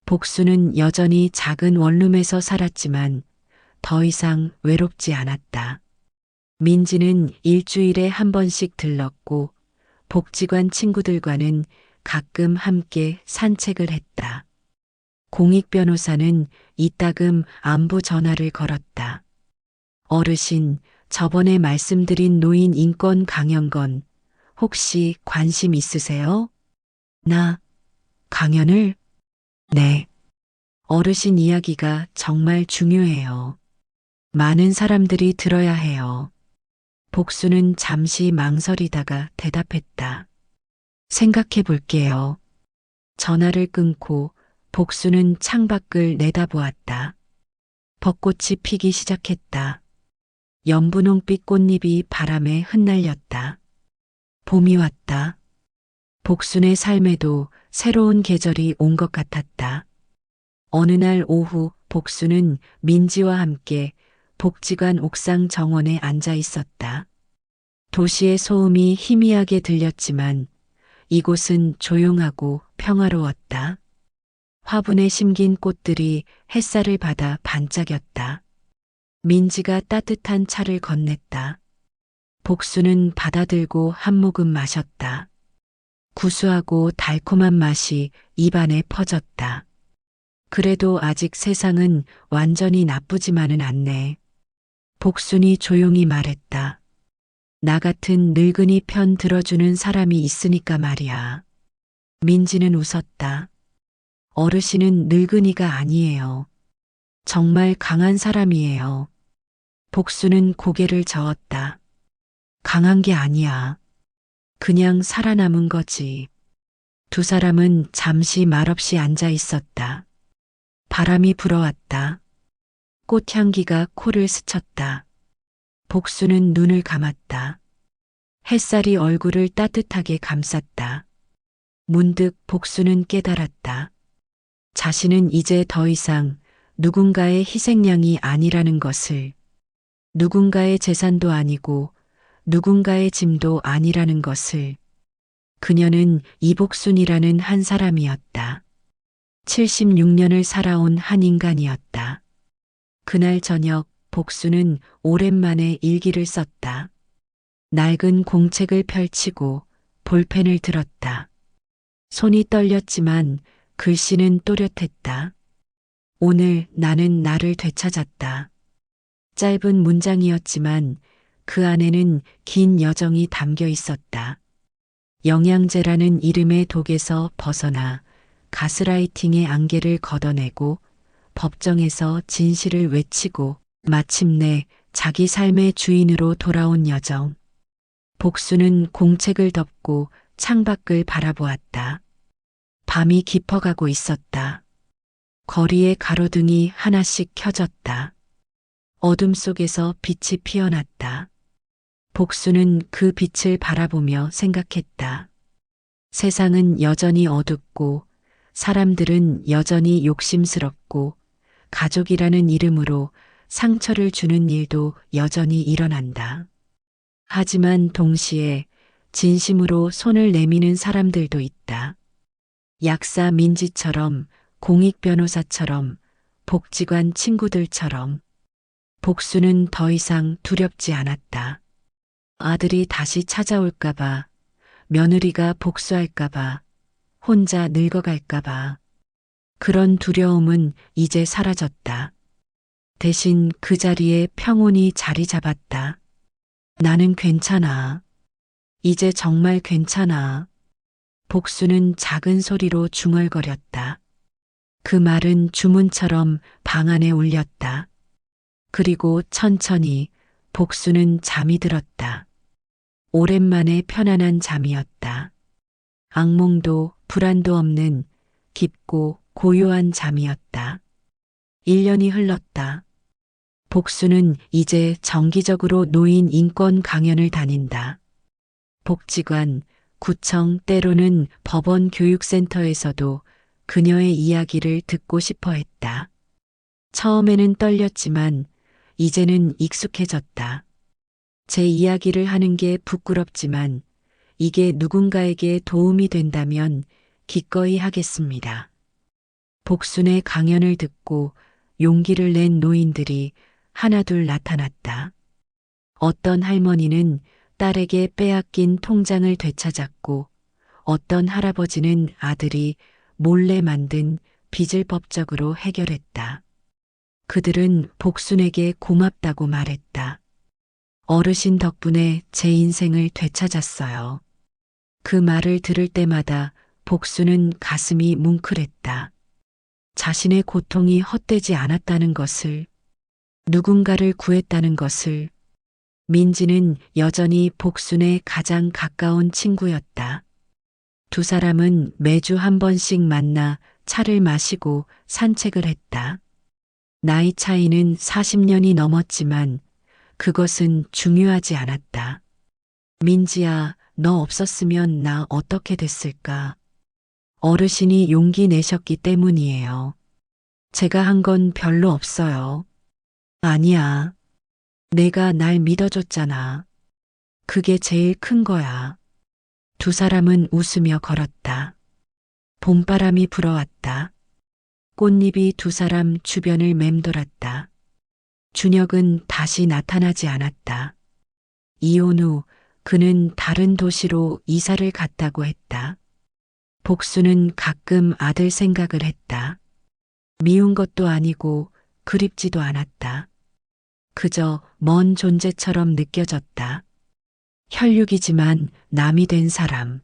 복수는 여전히 작은 원룸에서 살았지만 더 이상 외롭지 않았다. 민지는 일주일에 한 번씩 들렀고 복지관 친구들과는 가끔 함께 산책을 했다. 공익 변호사는 이따금 안부 전화를 걸었다. 어르신, 저번에 말씀드린 노인 인권 강연건 혹시 관심 있으세요? 강연을? 네. 어르신 이야기가 정말 중요해요. 많은 사람들이 들어야 해요. 복수는 잠시 망설이다가 대답했다. 생각해 볼게요. 전화를 끊고 복수는 창밖을 내다보았다. 벚꽃이 피기 시작했다. 연분홍빛 꽃잎이 바람에 흩날렸다. 봄이 왔다. 복순의 삶에도 새로운 계절이 온 것 같았다. 어느 날 오후 복수는 민지와 함께 복지관 옥상 정원에 앉아 있었다. 도시의 소음이 희미하게 들렸지만 이곳은 조용하고 평화로웠다. 화분에 심긴 꽃들이 햇살을 받아 반짝였다. 민지가 따뜻한 차를 건넸다. 복수는 받아들고 한 모금 마셨다. 구수하고 달콤한 맛이 입안에 퍼졌다. 그래도 아직 세상은 완전히 나쁘지만은 않네. 복순이 조용히 말했다. 나 같은 늙은이 편 들어주는 사람이 있으니까 말이야. 민지는 웃었다. 어르신은 늙은이가 아니에요. 정말 강한 사람이에요. 복수는 고개를 저었다. 강한 게 아니야. 그냥 살아남은 거지. 두 사람은 잠시 말없이 앉아 있었다. 바람이 불어왔다. 꽃향기가 코를 스쳤다. 복수는 눈을 감았다. 햇살이 얼굴을 따뜻하게 감쌌다. 문득 복수는 깨달았다. 자신은 이제 더 이상 누군가의 희생양이 아니라는 것을, 누군가의 재산도 아니고 누군가의 짐도 아니라는 것을. 그녀는 이복순이라는 한 사람이었다. 76년을 살아온 한 인간이었다. 그날 저녁 복수는 오랜만에 일기를 썼다. 낡은 공책을 펼치고 볼펜을 들었다. 손이 떨렸지만 글씨는 또렷했다. 오늘 나는 나를 되찾았다. 짧은 문장이었지만 그 안에는 긴 여정이 담겨 있었다. 영양제라는 이름의 독에서 벗어나 가스라이팅의 안개를 걷어내고 법정에서 진실을 외치고 마침내 자기 삶의 주인으로 돌아온 여정. 복수는 공책을 덮고 창밖을 바라보았다. 밤이 깊어가고 있었다. 거리의 가로등이 하나씩 켜졌다. 어둠 속에서 빛이 피어났다. 복수는 그 빛을 바라보며 생각했다. 세상은 여전히 어둡고 사람들은 여전히 욕심스럽고 가족이라는 이름으로 상처를 주는 일도 여전히 일어난다. 하지만 동시에 진심으로 손을 내미는 사람들도 있다. 약사 민지처럼, 공익 변호사처럼, 복지관 친구들처럼. 복수는 더 이상 두렵지 않았다. 아들이 다시 찾아올까봐, 며느리가 복수할까봐, 혼자 늙어갈까봐. 그런 두려움은 이제 사라졌다. 대신 그 자리에 평온이 자리 잡았다. 나는 괜찮아. 이제 정말 괜찮아. 복수는 작은 소리로 중얼거렸다. 그 말은 주문처럼 방 안에 울렸다. 그리고 천천히 복수는 잠이 들었다. 오랜만에 편안한 잠이었다. 악몽도 불안도 없는 깊고 고요한 잠이었다. 1년이 흘렀다. 복수는 이제 정기적으로 노인 인권 강연을 다닌다. 복지관, 구청 때로는 법원 교육센터에서도 그녀의 이야기를 듣고 싶어 했다. 처음에는 떨렸지만 이제는 익숙해졌다. 제 이야기를 하는 게 부끄럽지만 이게 누군가에게 도움이 된다면 기꺼이 하겠습니다. 복순의 강연을 듣고 용기를 낸 노인들이 하나둘 나타났다. 어떤 할머니는 딸에게 빼앗긴 통장을 되찾았고 어떤 할아버지는 아들이 몰래 만든 빚을 법적으로 해결했다. 그들은 복순에게 고맙다고 말했다. 어르신 덕분에 제 인생을 되찾았어요. 그 말을 들을 때마다 복순은 가슴이 뭉클했다. 자신의 고통이 헛되지 않았다는 것을, 누군가를 구했다는 것을. 민지는 여전히 복순의 가장 가까운 친구였다. 두 사람은 매주 한 번씩 만나 차를 마시고 산책을 했다. 나이 차이는 40년이 넘었지만 그것은 중요하지 않았다. 민지야, 너 없었으면 나 어떻게 됐을까? 어르신이 용기 내셨기 때문이에요. 제가 한 건 별로 없어요. 아니야. 내가 날 믿어줬잖아. 그게 제일 큰 거야. 두 사람은 웃으며 걸었다. 봄바람이 불어왔다. 꽃잎이 두 사람 주변을 맴돌았다. 준혁은 다시 나타나지 않았다. 이혼 후 그는 다른 도시로 이사를 갔다고 했다. 복수는 가끔 아들 생각을 했다. 미운 것도 아니고 그립지도 않았다. 그저 먼 존재처럼 느껴졌다. 혈육이지만 남이 된 사람.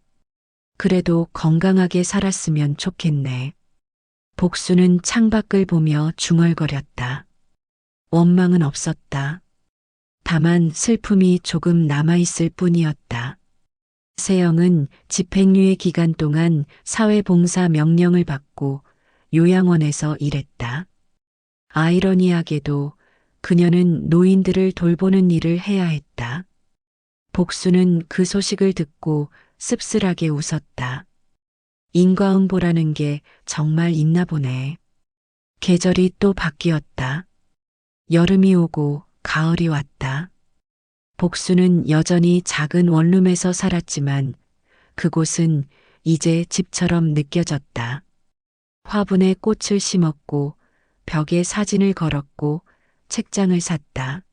그래도 건강하게 살았으면 좋겠네. 복수는 창밖을 보며 중얼거렸다. 원망은 없었다. 다만 슬픔이 조금 남아있을 뿐이었다. 세영은 집행유예 기간 동안 사회봉사 명령을 받고 요양원에서 일했다. 아이러니하게도 그녀는 노인들을 돌보는 일을 해야 했다. 복수는 그 소식을 듣고 씁쓸하게 웃었다. 인과응보라는 게 정말 있나 보네. 계절이 또 바뀌었다. 여름이 오고 가을이 왔다. 복수는 여전히 작은 원룸에서 살았지만 그곳은 이제 집처럼 느껴졌다. 화분에 꽃을 심었고 벽에 사진을 걸었고 책장을 샀다.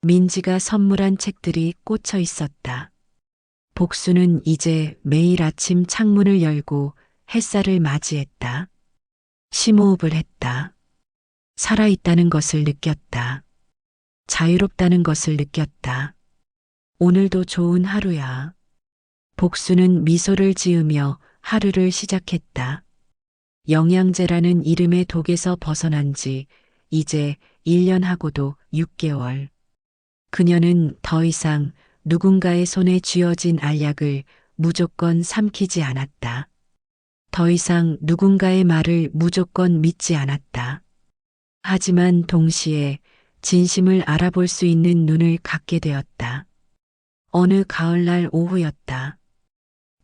민지가 선물한 책들이 꽂혀 있었다. 복수는 이제 매일 아침 창문을 열고 햇살을 맞이했다. 심호흡을 했다. 살아있다는 것을 느꼈다. 자유롭다는 것을 느꼈다. 오늘도 좋은 하루야. 복수는 미소를 지으며 하루를 시작했다. 영양제라는 이름의 독에서 벗어난 지 이제 1년하고도 6개월. 그녀는 더 이상 누군가의 손에 쥐어진 알약을 무조건 삼키지 않았다. 더 이상 누군가의 말을 무조건 믿지 않았다. 하지만 동시에 진심을 알아볼 수 있는 눈을 갖게 되었다. 어느 가을날 오후였다.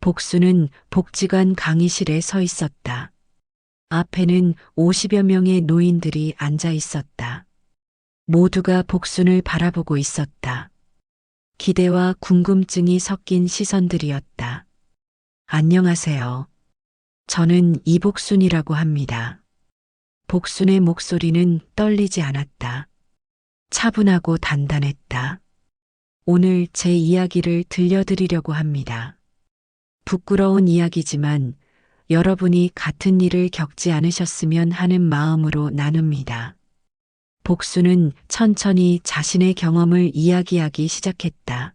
복수는 복지관 강의실에 서 있었다. 앞에는 50여 명의 노인들이 앉아 있었다. 모두가 복순을 바라보고 있었다. 기대와 궁금증이 섞인 시선들이었다. 안녕하세요. 저는 이복순이라고 합니다. 복순의 목소리는 떨리지 않았다. 차분하고 단단했다. 오늘 제 이야기를 들려드리려고 합니다. 부끄러운 이야기지만 여러분이 같은 일을 겪지 않으셨으면 하는 마음으로 나눕니다. 복수는 천천히 자신의 경험을 이야기하기 시작했다.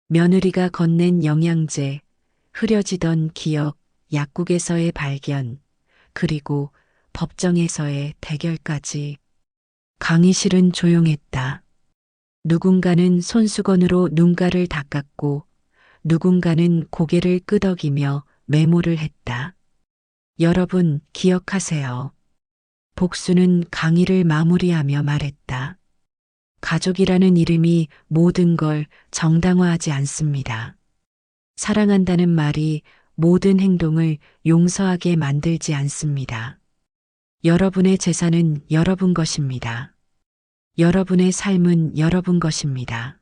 며느리가 건넨 영양제, 흐려지던 기억, 약국에서의 발견, 그리고 법정에서의 대결까지. 강의실은 조용했다. 누군가는 손수건으로 눈가를 닦았고 누군가는 고개를 끄덕이며 메모를 했다. 여러분 기억하세요. 복수는 강의를 마무리하며 말했다. 가족이라는 이름이 모든 걸 정당화하지 않습니다. 사랑한다는 말이 모든 행동을 용서하게 만들지 않습니다. 여러분의 재산은 여러분 것입니다. 여러분의 삶은 여러분 것입니다.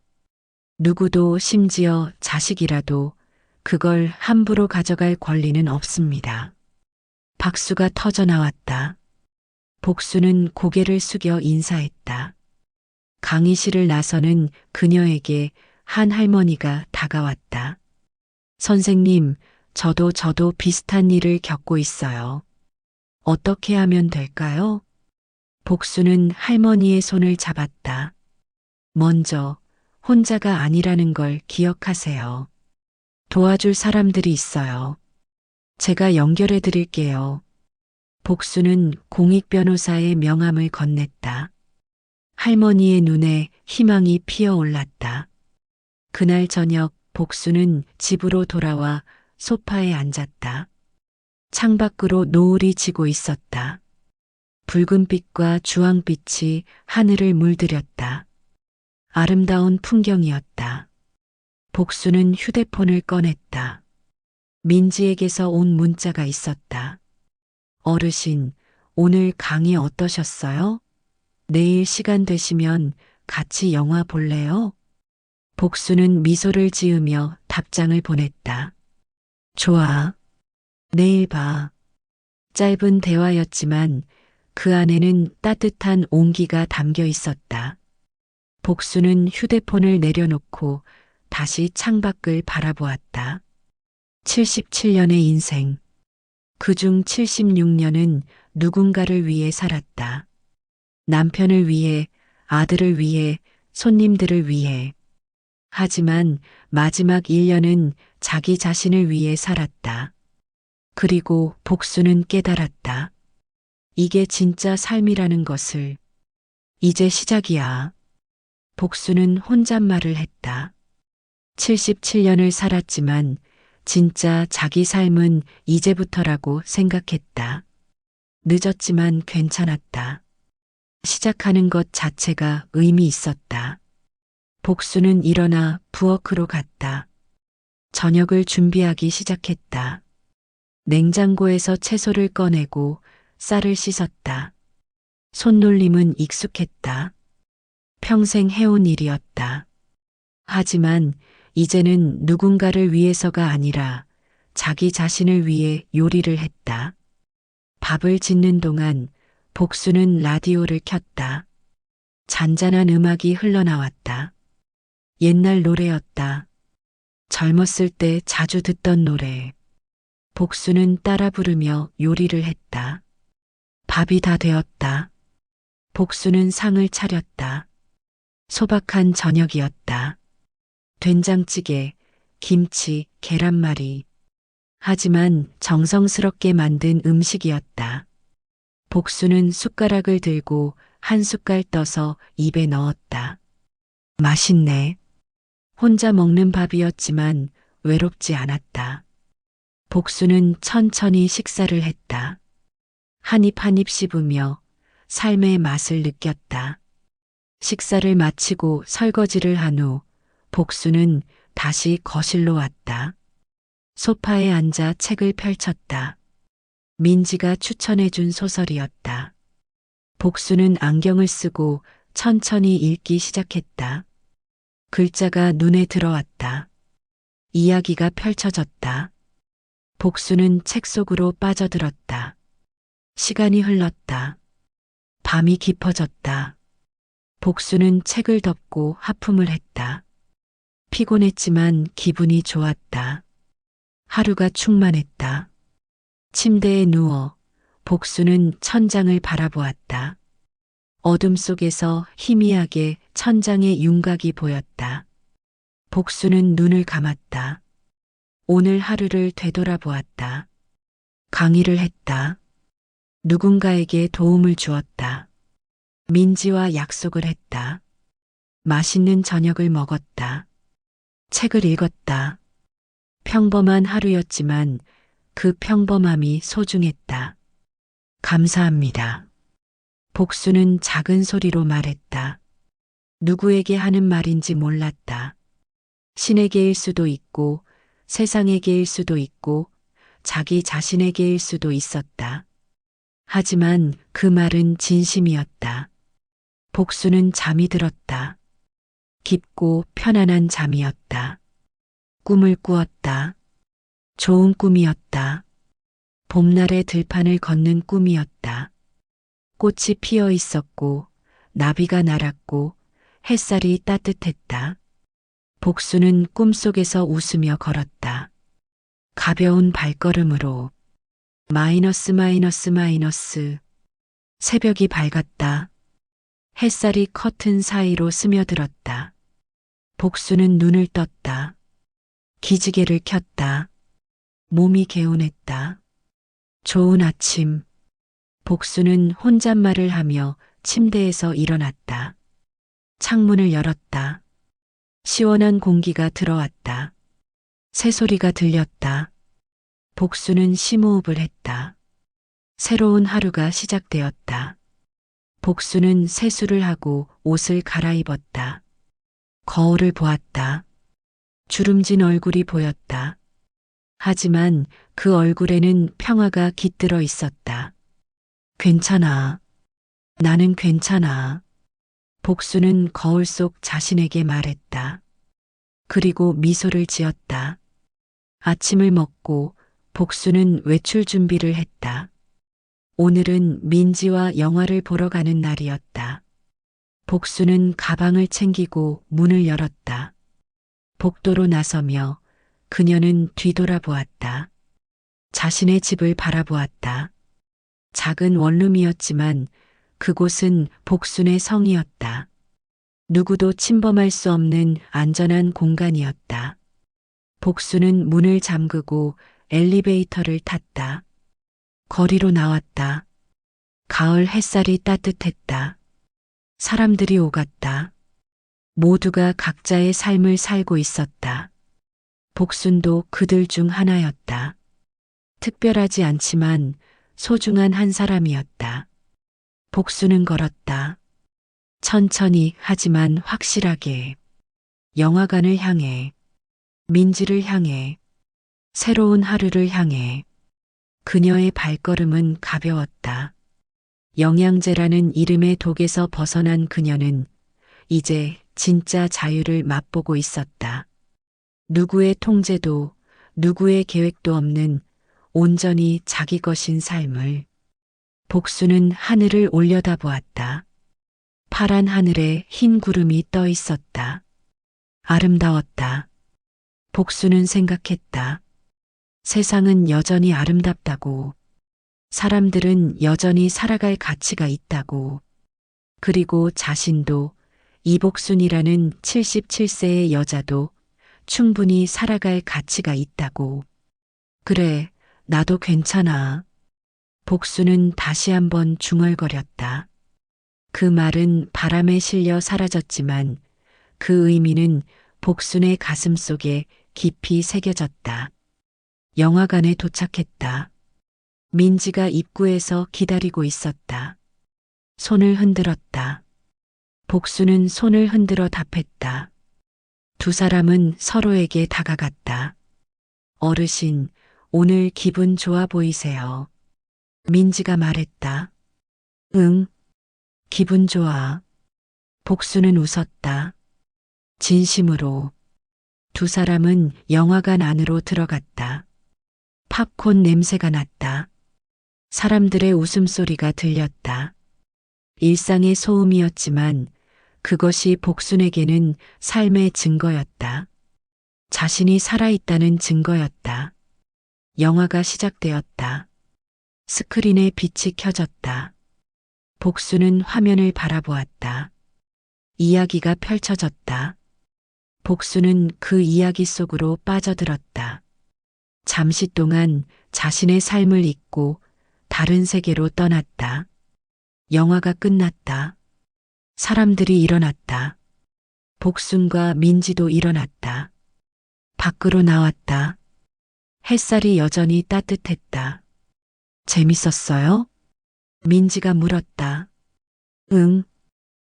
누구도 심지어 자식이라도 그걸 함부로 가져갈 권리는 없습니다. 박수가 터져 나왔다. 복수는 고개를 숙여 인사했다. 강의실을 나서는 그녀에게 한 할머니가 다가왔다. 선생님, 저도 비슷한 일을 겪고 있어요. 어떻게 하면 될까요? 복수는 할머니의 손을 잡았다. 먼저 혼자가 아니라는 걸 기억하세요. 도와줄 사람들이 있어요. 제가 연결해 드릴게요. 복수는 공익 변호사의 명함을 건넸다. 할머니의 눈에 희망이 피어올랐다. 그날 저녁 복수는 집으로 돌아와 소파에 앉았다. 창밖으로 노을이 지고 있었다. 붉은빛과 주황빛이 하늘을 물들였다. 아름다운 풍경이었다. 복수는 휴대폰을 꺼냈다. 민지에게서 온 문자가 있었다. 어르신, 오늘 강의 어떠셨어요? 내일 시간 되시면 같이 영화 볼래요? 복수는 미소를 지으며 답장을 보냈다. 좋아. 내일 봐. 짧은 대화였지만 그 안에는 따뜻한 온기가 담겨 있었다. 복수는 휴대폰을 내려놓고 다시 창밖을 바라보았다. 77년의 인생. 그중 76년은 누군가를 위해 살았다. 남편을 위해, 아들을 위해, 손님들을 위해. 하지만 마지막 1년은 자기 자신을 위해 살았다. 그리고 복수는 깨달았다. 이게 진짜 삶이라는 것을. 이제 시작이야. 복수는 혼잣말을 했다. 77년을 살았지만 진짜 자기 삶은 이제부터라고 생각했다. 늦었지만 괜찮았다. 시작하는 것 자체가 의미 있었다. 복수는 일어나 부엌으로 갔다. 저녁을 준비하기 시작했다. 냉장고에서 채소를 꺼내고 쌀을 씻었다. 손놀림은 익숙했다. 평생 해온 일이었다. 하지만 이제는 누군가를 위해서가 아니라 자기 자신을 위해 요리를 했다. 밥을 짓는 동안 복수는 라디오를 켰다. 잔잔한 음악이 흘러나왔다. 옛날 노래였다. 젊었을 때 자주 듣던 노래. 복수는 따라 부르며 요리를 했다. 밥이 다 되었다. 복수는 상을 차렸다. 소박한 저녁이었다. 된장찌개, 김치, 계란말이. 하지만 정성스럽게 만든 음식이었다. 복수는 숟가락을 들고 한 숟갈 떠서 입에 넣었다. 맛있네. 혼자 먹는 밥이었지만 외롭지 않았다. 복수는 천천히 식사를 했다. 한 입 한 입 씹으며 삶의 맛을 느꼈다. 식사를 마치고 설거지를 한 후 복수는 다시 거실로 왔다. 소파에 앉아 책을 펼쳤다. 민지가 추천해준 소설이었다. 복수는 안경을 쓰고 천천히 읽기 시작했다. 글자가 눈에 들어왔다. 이야기가 펼쳐졌다. 복수는 책 속으로 빠져들었다. 시간이 흘렀다. 밤이 깊어졌다. 복수는 책을 덮고 하품을 했다. 피곤했지만 기분이 좋았다. 하루가 충만했다. 침대에 누워 복수는 천장을 바라보았다. 어둠 속에서 희미하게 천장의 윤곽이 보였다. 복수는 눈을 감았다. 오늘 하루를 되돌아보았다. 강의를 했다. 누군가에게 도움을 주었다. 민지와 약속을 했다. 맛있는 저녁을 먹었다. 책을 읽었다. 평범한 하루였지만 그 평범함이 소중했다. 감사합니다. 복수는 작은 소리로 말했다. 누구에게 하는 말인지 몰랐다. 신에게일 수도 있고 세상에게일 수도 있고 자기 자신에게일 수도 있었다. 하지만 그 말은 진심이었다. 복수는 잠이 들었다. 깊고 편안한 잠이었다. 꿈을 꾸었다. 좋은 꿈이었다. 봄날의 들판을 걷는 꿈이었다. 꽃이 피어 있었고 나비가 날았고 햇살이 따뜻했다. 복수는 꿈속에서 웃으며 걸었다. 가벼운 발걸음으로 마이너스 마이너스 마이너스. 새벽이 밝았다. 햇살이 커튼 사이로 스며들었다. 복수는 눈을 떴다. 기지개를 켰다. 몸이 개운했다. 좋은 아침. 복수는 혼잣말을 하며 침대에서 일어났다. 창문을 열었다. 시원한 공기가 들어왔다. 새소리가 들렸다. 복수는 심호흡을 했다. 새로운 하루가 시작되었다. 복수는 세수를 하고 옷을 갈아입었다. 거울을 보았다. 주름진 얼굴이 보였다. 하지만 그 얼굴에는 평화가 깃들어 있었다. 괜찮아. 나는 괜찮아. 복수는 거울 속 자신에게 말했다. 그리고 미소를 지었다. 아침을 먹고 복수는 외출 준비를 했다. 오늘은 민지와 영화를 보러 가는 날이었다. 복수는 가방을 챙기고 문을 열었다. 복도로 나서며 그녀는 뒤돌아보았다. 자신의 집을 바라보았다. 작은 원룸이었지만 그곳은 복순의 성이었다. 누구도 침범할 수 없는 안전한 공간이었다. 복수는 문을 잠그고 엘리베이터를 탔다. 거리로 나왔다. 가을 햇살이 따뜻했다. 사람들이 오갔다. 모두가 각자의 삶을 살고 있었다. 복순도 그들 중 하나였다. 특별하지 않지만 소중한 한 사람이었다. 복수는 걸었다. 천천히 하지만 확실하게. 영화관을 향해. 민지를 향해. 새로운 하루를 향해. 그녀의 발걸음은 가벼웠다. 영양제라는 이름의 독에서 벗어난 그녀는 이제 진짜 자유를 맛보고 있었다. 누구의 통제도 누구의 계획도 없는 온전히 자기 것인 삶을. 복수는 하늘을 올려다보았다. 파란 하늘에 흰 구름이 떠 있었다. 아름다웠다. 복수는 생각했다. 세상은 여전히 아름답다고. 사람들은 여전히 살아갈 가치가 있다고. 그리고 자신도 이복순이라는 77세의 여자도 충분히 살아갈 가치가 있다고. 그래, 나도 괜찮아. 복수는 다시 한번 중얼거렸다. 그 말은 바람에 실려 사라졌지만 그 의미는 복순의 가슴 속에 깊이 새겨졌다. 영화관에 도착했다. 민지가 입구에서 기다리고 있었다. 손을 흔들었다. 복순은 손을 흔들어 답했다. 두 사람은 서로에게 다가갔다. 어르신, 오늘 기분 좋아 보이세요. 민지가 말했다. 응, 기분 좋아. 복순은 웃었다. 진심으로. 두 사람은 영화관 안으로 들어갔다. 팝콘 냄새가 났다. 사람들의 웃음소리가 들렸다. 일상의 소음이었지만 그것이 복순에게는 삶의 증거였다. 자신이 살아있다는 증거였다. 영화가 시작되었다. 스크린에 빛이 켜졌다. 복순은 화면을 바라보았다. 이야기가 펼쳐졌다. 복순은 그 이야기 속으로 빠져들었다. 잠시 동안 자신의 삶을 잊고 다른 세계로 떠났다. 영화가 끝났다. 사람들이 일어났다. 복순과 민지도 일어났다. 밖으로 나왔다. 햇살이 여전히 따뜻했다. 재밌었어요? 민지가 물었다. 응,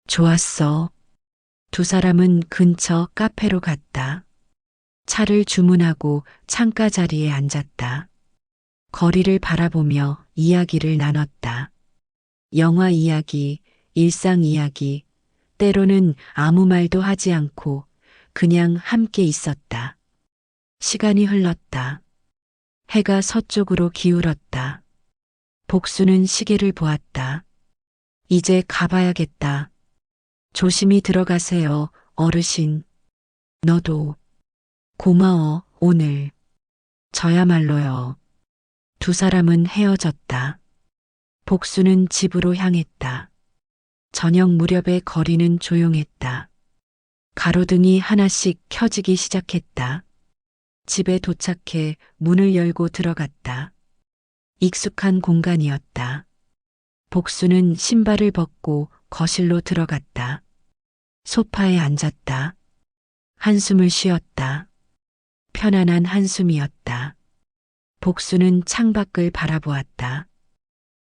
좋았어. 두 사람은 근처 카페로 갔다. 차를 주문하고 창가 자리에 앉았다. 거리를 바라보며 이야기를 나눴다. 영화 이야기, 일상 이야기, 때로는 아무 말도 하지 않고 그냥 함께 있었다. 시간이 흘렀다. 해가 서쪽으로 기울었다. 복순은 시계를 보았다. 이제 가봐야겠다. 조심히 들어가세요, 어르신. 너도. 고마워, 오늘. 저야말로요. 두 사람은 헤어졌다. 복순은 집으로 향했다. 저녁 무렵의 거리는 조용했다. 가로등이 하나씩 켜지기 시작했다. 집에 도착해 문을 열고 들어갔다. 익숙한 공간이었다. 복순은 신발을 벗고 거실로 들어갔다. 소파에 앉았다. 한숨을 쉬었다. 편안한 한숨이었다. 복순은 창밖을 바라보았다.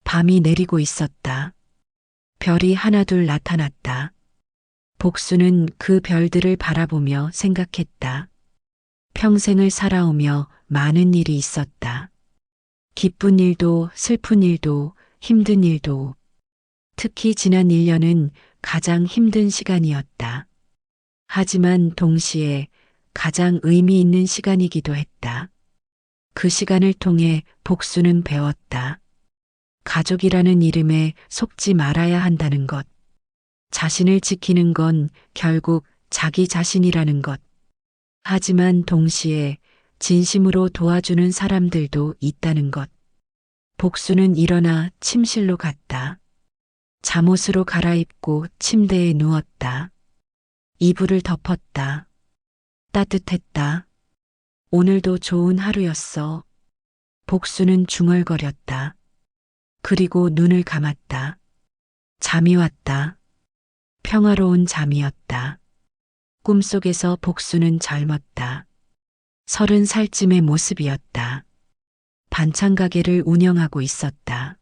밤이 내리고 있었다. 별이 하나둘 나타났다. 복순은 그 별들을 바라보며 생각했다. 평생을 살아오며 많은 일이 있었다. 기쁜 일도 슬픈 일도 힘든 일도. 특히 지난 1년은 가장 힘든 시간이었다. 하지만 동시에 가장 의미 있는 시간이기도 했다. 그 시간을 통해 복순은 배웠다. 가족이라는 이름에 속지 말아야 한다는 것. 자신을 지키는 건 결국 자기 자신이라는 것. 하지만 동시에 진심으로 도와주는 사람들도 있다는 것. 복순은 일어나 침실로 갔다. 잠옷으로 갈아입고 침대에 누웠다. 이불을 덮었다. 따뜻했다. 오늘도 좋은 하루였어. 복순은 중얼거렸다. 그리고 눈을 감았다. 잠이 왔다. 평화로운 잠이었다. 꿈속에서 복순은 젊었다. 30살쯤의 모습이었다. 반찬 가게를 운영하고 있었다.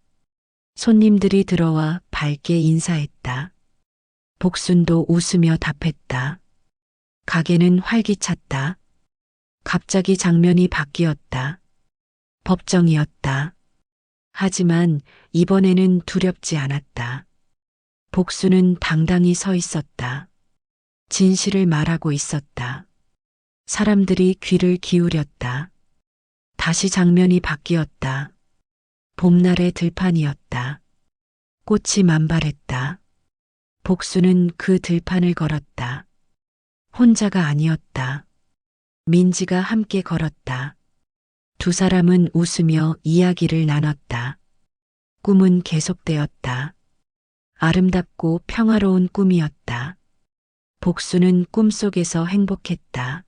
손님들이 들어와 밝게 인사했다. 복순도 웃으며 답했다. 가게는 활기찼다. 갑자기 장면이 바뀌었다. 법정이었다. 하지만 이번에는 두렵지 않았다. 복순은 당당히 서 있었다. 진실을 말하고 있었다. 사람들이 귀를 기울였다. 다시 장면이 바뀌었다. 봄날의 들판이었다. 꽃이 만발했다. 복순은 그 들판을 걸었다. 혼자가 아니었다. 민지가 함께 걸었다. 두 사람은 웃으며 이야기를 나눴다. 꿈은 계속되었다. 아름답고 평화로운 꿈이었다. 복순은 꿈속에서 행복했다.